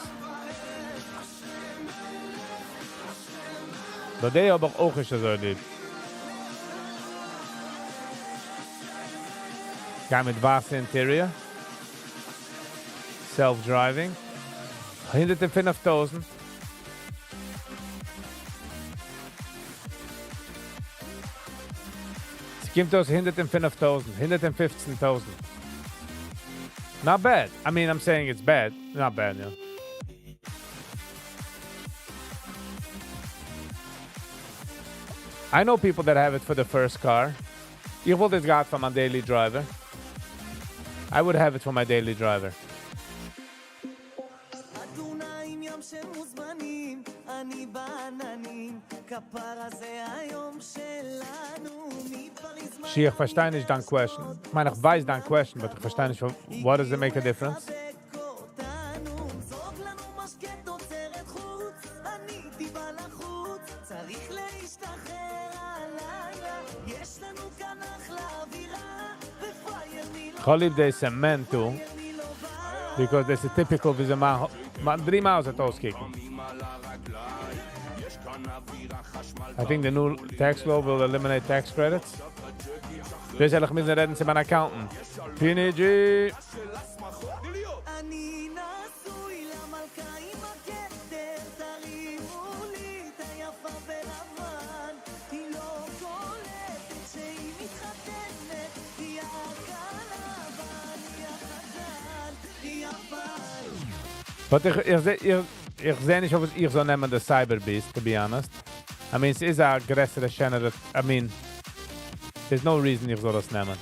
Dat deed je ook eens zo lief. Guy with vast interior. Self-driving. 105,000. Skimt those 105,000. 115,000. Not bad. I mean, I'm saying it's bad. Not bad, yeah. I know people that have it for the first car. Ich wollte es gerade for my daily driver. I would have it for my daily driver. She, ich verstehe nicht deine question. Ich meine, ich weiß deine question, but ich verstehe nicht, what does it make a difference? I leave the cement too, because this is typical with the man 3 miles at auskicken. I think the new tax law will eliminate tax credits. Dus eigenlijk moeten we redden ze mijn accountant. PNG. But ich sehe nicht, ob ich so nehmen the Cyber Beast, to be honest. I mean, es ist eine größere Schöne, I mean, there's no reason ich soll das nehmen.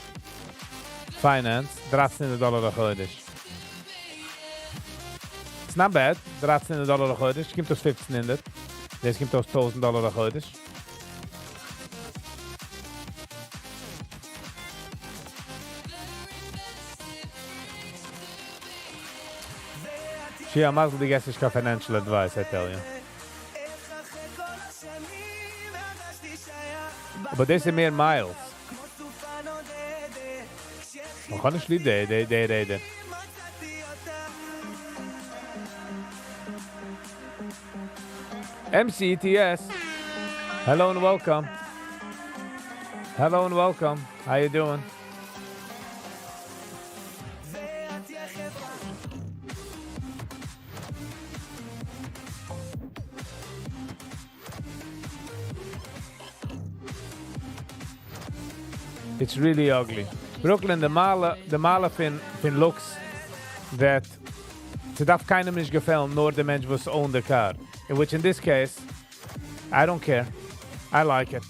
Finance, $13 a Chodesh. It's not bad, $13 a Chodesh. Kommt aus 1500. Das kommt aus $1,000 a Chodesh. She a muzzle the guess is financial advice, I tell you. But this is mere miles. We gaan eens lief de reden. MCTS. Hello and welcome. Hello and welcome. How you doing? It's really ugly. Brooklyn, the male fin looks that ze darf keinem nicht gefallen, nur der Mensch, was own the car. In which in this case, I don't care. I like it.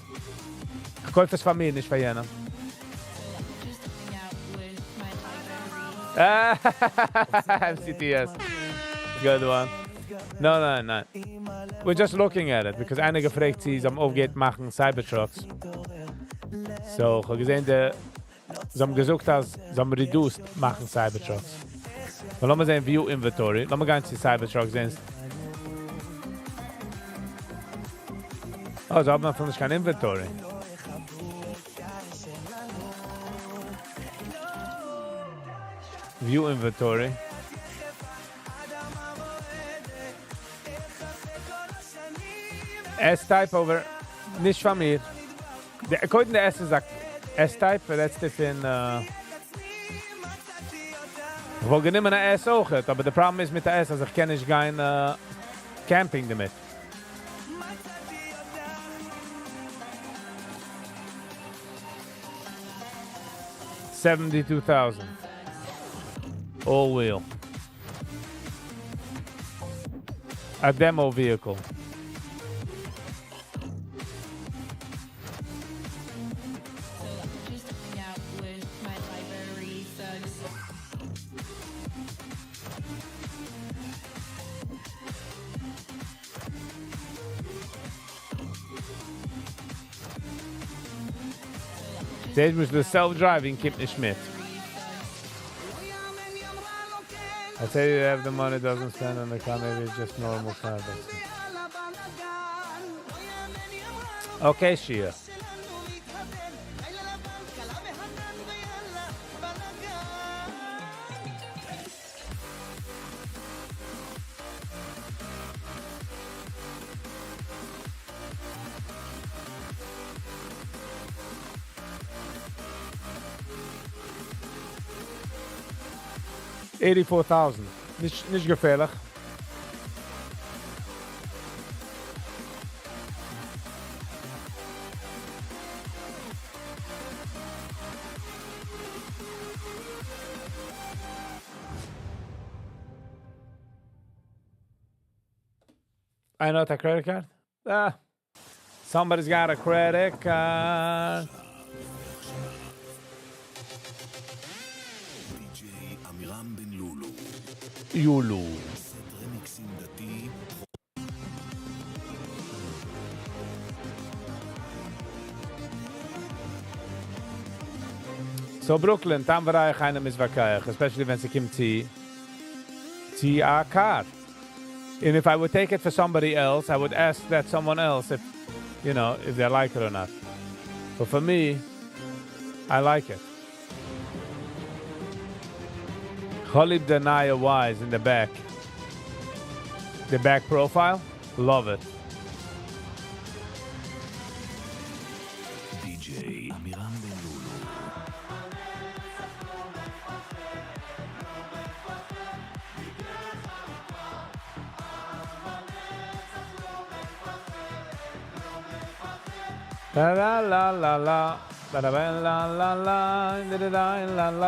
Ich kaufe es von mir, nicht von jenem. MCTS. Good one. No. We're just looking at it, because einige fragt sie, sie haben aufgeht machen Cybertrucks. So, ich habe gesehen, sie haben gesucht, dass sie haben reduced machen Cybertrucks. Maar laten we sehen View Inventory. Laten we gaan die Cybertrucks sehen. Oh, ze hebben natuurlijk geen inventory. View Inventory. S-Type over... Nicht von mir. According to S sagt S-Type, letztes in... Ich wollte nicht mehr eine S auch, aber der Problem ist mit der S, also ich kenne nicht kein Camping damit. $72,000. All wheel. A demo vehicle. Deze moest de self-driving kommt nicht mit. I tell you, have the money doesn't spend on the car, maybe it's just normal car. Okay, Shia. $84,000. Nicht gefährlich. I know a credit card? Somebody's got a credit card. Yulu. So Brooklyn, tam war ich einer misvakayach, especially when it comes to a car. And if I would take it for somebody else, I would ask that someone else if, if they like it or not. But for me, I like it. Khalid Danaya Wise in the back. The back profile, love it. DJ Amiram Ben Lulu. La la la la la. La la la la la la la la la la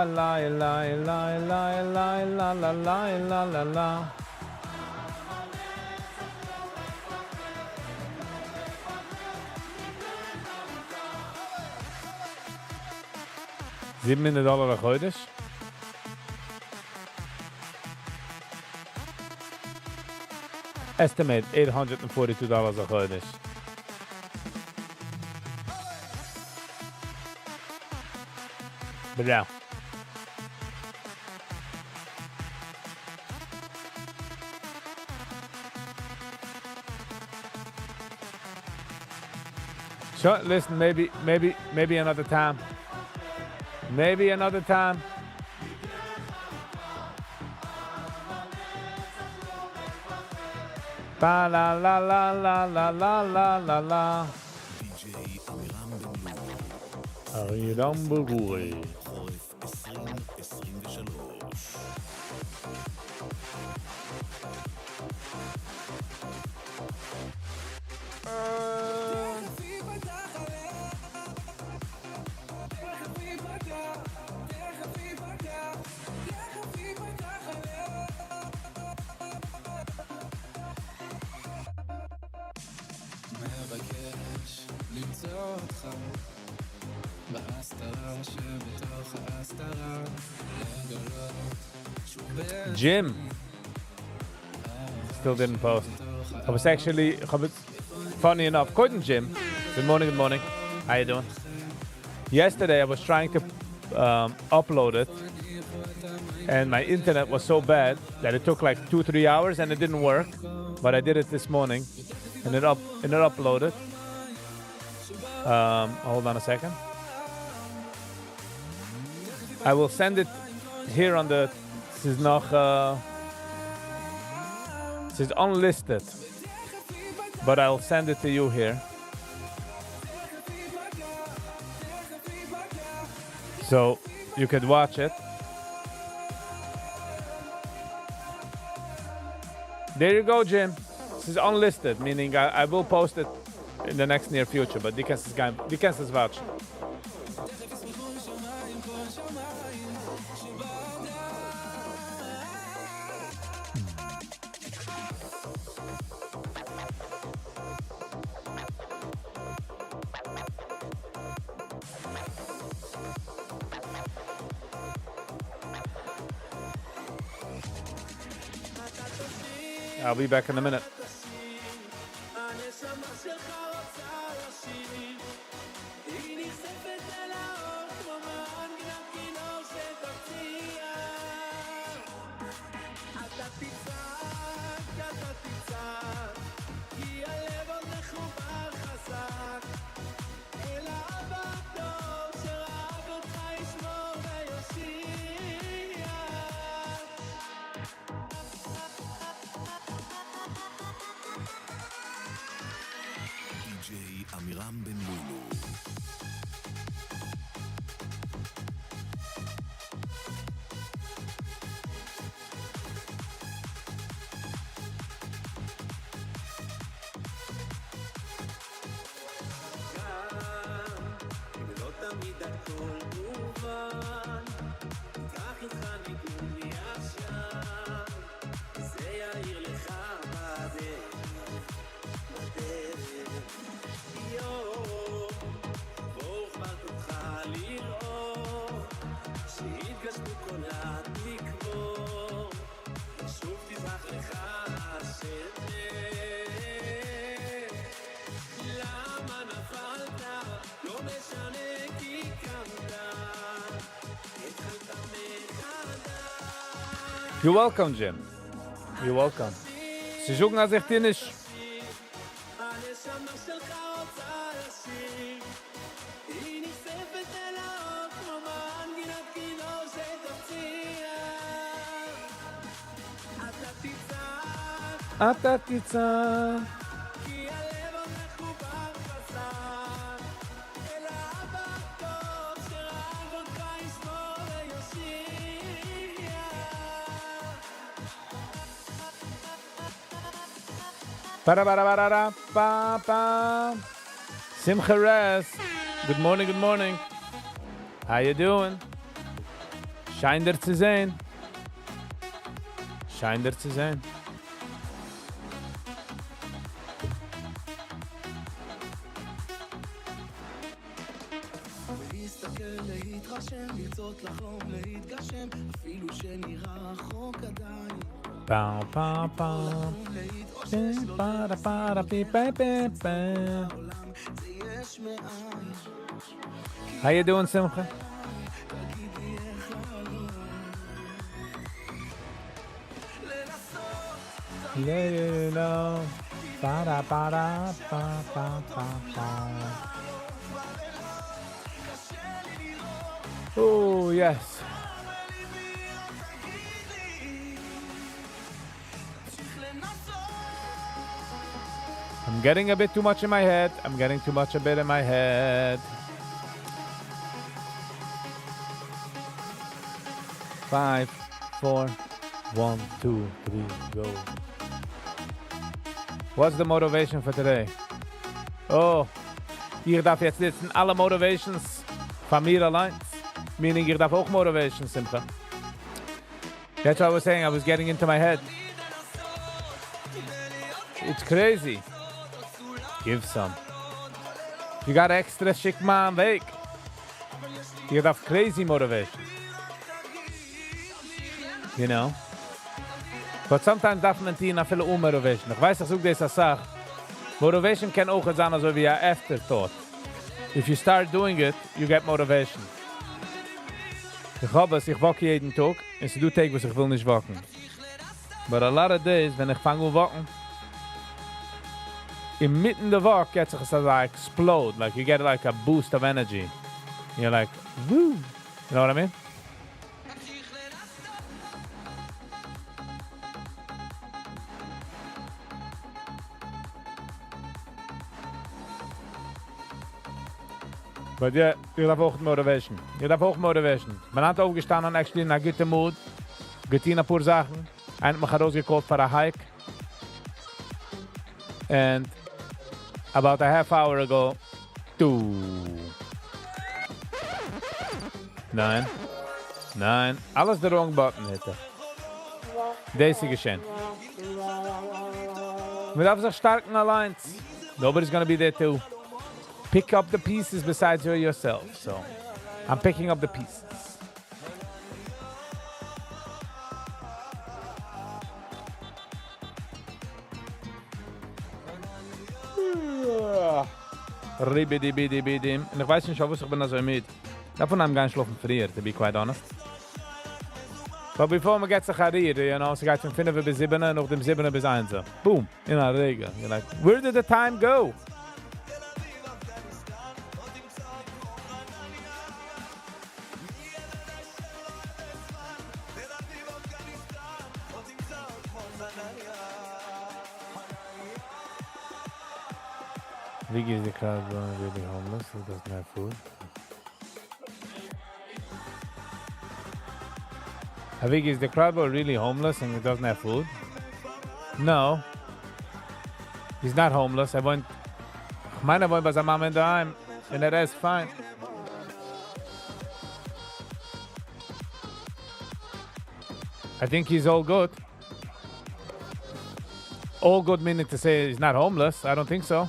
la la la la la la. 700 dollar a chodesh. Estimate $842 a chodesh. But now. So listen, maybe another time. Maybe another time. Ba la la la la la la la la la. DJ Amiram Ben Lulu. Amiram Beruri. חורף 2023. מבקש למצוא אותך בהסתרה שבתוך ההסתרה לגלות Jim. Still didn't post. I was actually, funny enough, couldn't Jim. Good morning, good morning. How you doing? Yesterday I was trying to upload it, and my internet was so bad that it took like 2-3 hours and it didn't work. But I did it this morning, and it uploaded. Hold on a second. I will send it here on the. This is unlisted, but I'll send it to you here. So you could watch it. There you go, Jim. This is unlisted, meaning I will post it in the next near future, but die kannst es watchen. I'll be back in a minute. You're welcome, Jim. You're welcome. Sie suchen als ich dir nicht. אתה תצא. Ba-da-ba-da-ba-da-ba-ba. Simcha Res. Good morning, good morning. How you doing? Schein dir zu sehen. Schein dir zu sehen. Pow, pow, pow. How you doing, Simcha? Let it know. Oh, yes. I'm getting a bit too much in my head. I'm getting too much a bit in my head. 5, 4, 1, 2, 3, go. What's the motivation for today? Oh, hier darf jetzt sitzen alle Motivations von mir allein. Meaning hier darf auch Motivations, Simcha. That's what I was saying. I was getting into my head. It's crazy. Give some. You got extra, schick mal am Weg. You have crazy motivation. You know? But sometimes darf man tun a viele Motivation. Ich weiß, ich suche das als Sache. Motivation kann auch sein, also wie ein Afterthought. If you start doing it, you get motivation. Ich habe es, ich wacke jeden Tag, und sie tut Tag, was ich will nicht wachen. But a lot of days, wenn ich fange an wachen, inmitten der Walk gets it like explode, like you get like a boost of energy. You're like, woo! You know what I mean? But yeah, you have auch motivation. You have auch motivation. Man hat aufgestanden und actually in a gute mood. Getan ein paar Sachen. Einer hat mich rausgekauft für a hike. And about a half hour ago, Nein. Alles der wrong button hitte. Das ist geschehen. Wir darf sich starken allein. Nobody's gonna be there too. Pick up the pieces besides you yourself. So, I'm picking up the pieces. Ribidi-bidi-bidi. Und ich weiß nicht, ob ich bin so mit. Davon haben wir gar nicht schlafen früher, to be quite honest. But before we get to Charir, you know, so geht von 5 bis 7 und auf dem 7 bis 1. Boom, in der Regel. You're like, where did the time go? Viggy is the crowd really homeless who doesn't have food. Viggy is the crowd really homeless and he doesn't have food? No. He's not homeless. Meiner wohnt bei seiner Mama daheim and that is fine. I think he's all good. All good meaning to say he's not homeless. I don't think so.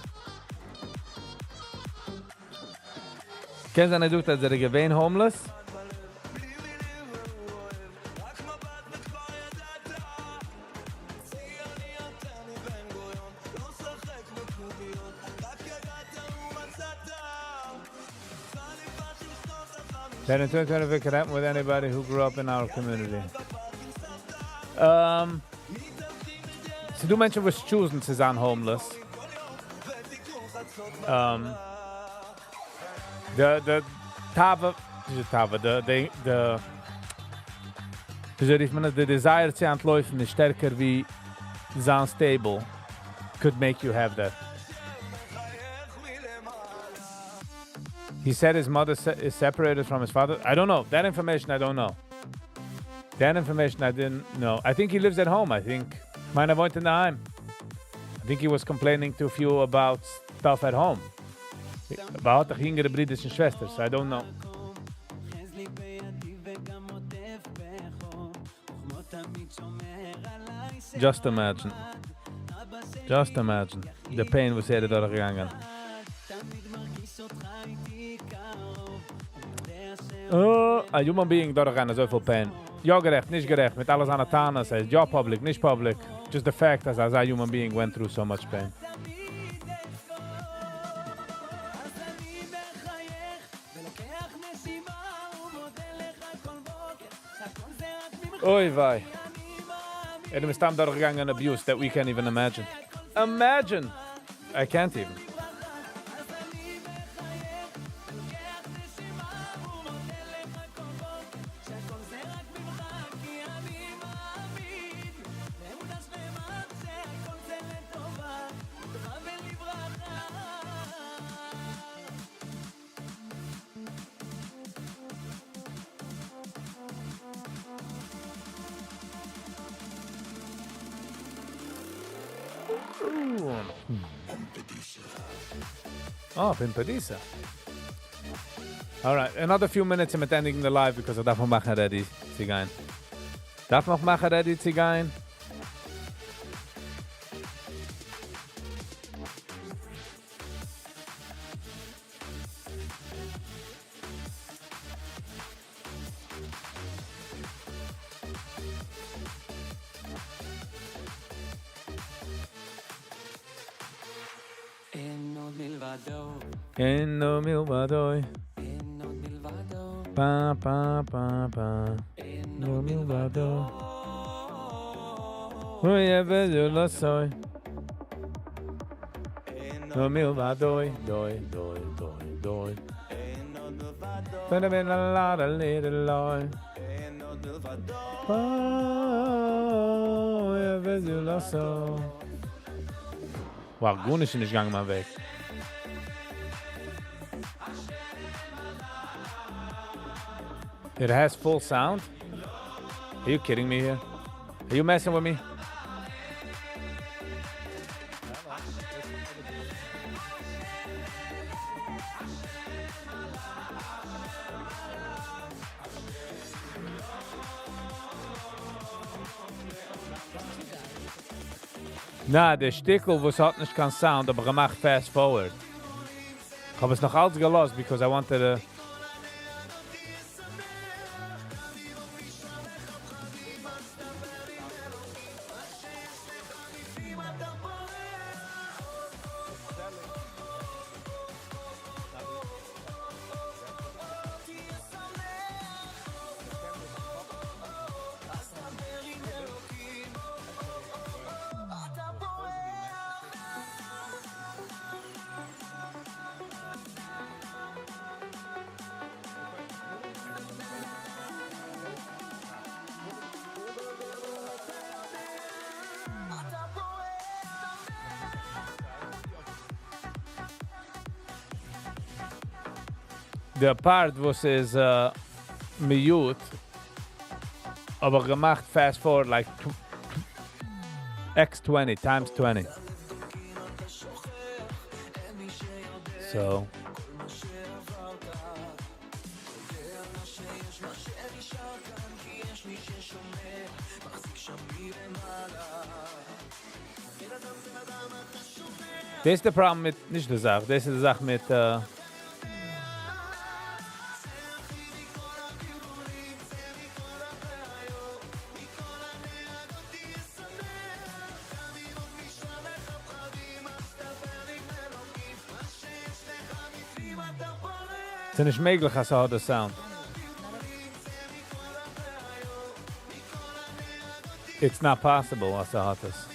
Kennst du nicht, dass er gewähnt homeless? That in turn if it could happen with anybody who grew up in our community. So du Menschen was choosing to sein homeless. The desire zu antläufen ist stärker wie sein stable could make you have that. He said his mother is separated from his father. I don't know. That information I don't know. That information I didn't know. I think he lives at home, I think. Meiner wohnt in daheim. I think he was complaining to a few about stuff at home. About the jüngere Brüder und Schwestern, so I don't know. Just imagine. Just imagine. The pain was here durchgegangen. A human being durchgegangen, so viel pain. Ja gerecht, nicht gerecht, mit alles an der Tana, says ja public, nicht public. Just the fact that as a human being went through so much pain. Oy vey. And we stand durchgegangen abuse that we can't even imagine. Imagine! I can't even. Oh, Pimpadisa. Alright, another few minutes I'm ending the live because I darf noch machen ready, Zigein. Darf noch machen ready, Zigein? מלבדו, אין עוד מלבדוי. אין עוד מלבדו, Pa, pa, pa, pa. אין No עוד מלבדו. Oye, bello lo soy. אין No mildadoi, doi, doi, doi, doi. עוד מלבדו, But been a lot of little loy. אין עוד מלבדו. Oye, bello lo soy. Wow, gut ist nicht gegangen mal weg. It has full sound? Are you kidding me here? Are you messing with me? Na, der Stickel, was hat nicht kein Sound, aber gemacht fast forward. Ich habe es noch alles gelost, because I wanted to... The part was is mute, aber gemacht fast forward like x20 times 20. So das ist der Problem mit, nicht die Sache, das ist die Sache mit es ist nicht möglich, als er hat den Sound. It's not possible, als er hat es.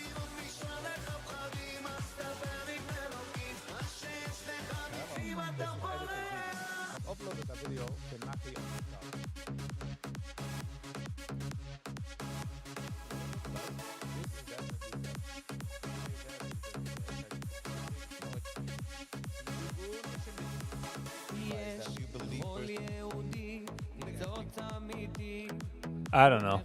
I don't know.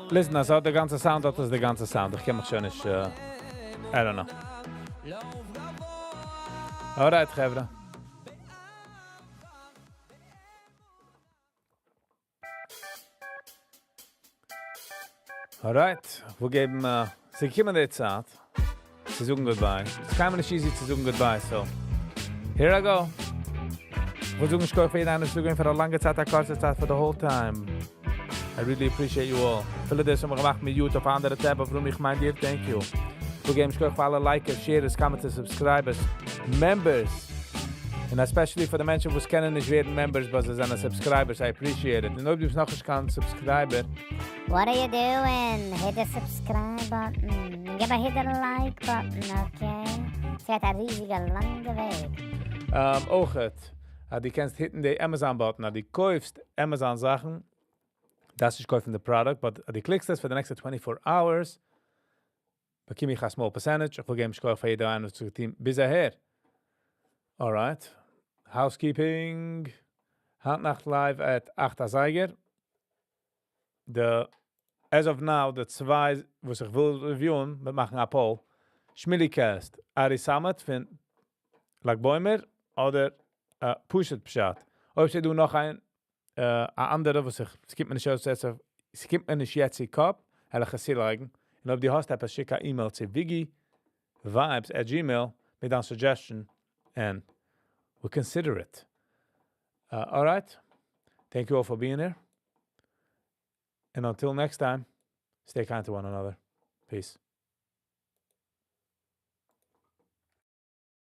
Listen, als hat der ganze Sound, hat das der ganze Sound. Ich kann mich schon nicht, I don't know. Alright, Chevra. Alright, wir geben, sie kommen der Zeit. Sie sagen goodbye. Es kann mir nicht easy zu sagen goodbye, so. Here I go. Wir sagen, ich kaufe jeden einen Flug für eine lange Zeit, eine kurze Zeit, for the whole time. I really appreciate you all. Viele das haben wir gemacht mit YouTube auf andere Tab, warum ich meine dir, thank you. Wir geben, ich kaufe alle Likers, Sharers, Commenters, Subscribers, Members. And especially for the Menschen, who kennen nicht werden Members, but sie sind Subscribers, I appreciate it. Und ob du noch nicht kein Subscriber, What are you doing? Hit the subscribe button. Give a hit the like button, okay? Sie hat ein riesiger, langer Weg. auch die kannst hitten die Amazon-Button, die kaufst Amazon-Sachen, das ist kaufen the product, but die klickst das for the next 24 hours, bekomme ich a small percentage, ich will geben, ich kaufe jeder einen zu Team bis daher. Alright. Housekeeping. Handnacht live at 8 Zeiger. As of now, the zwei, was ich will reviewen, wir machen a poll. Schmillikast, Ari Samet von Lagbäumer oder Pushet Pshat. Ob sie du noch ein andere, was es gibt mir nicht aussetzen, es gibt mir nicht jetzt in Kopf, ich gesehen. Und ob die hast, etwas schick eine E-Mail zu Viggy, vibes@gmail.com. made a suggestion, and we'll consider it. All right. Thank you all for being here. And until next time, stay kind to one another. Peace.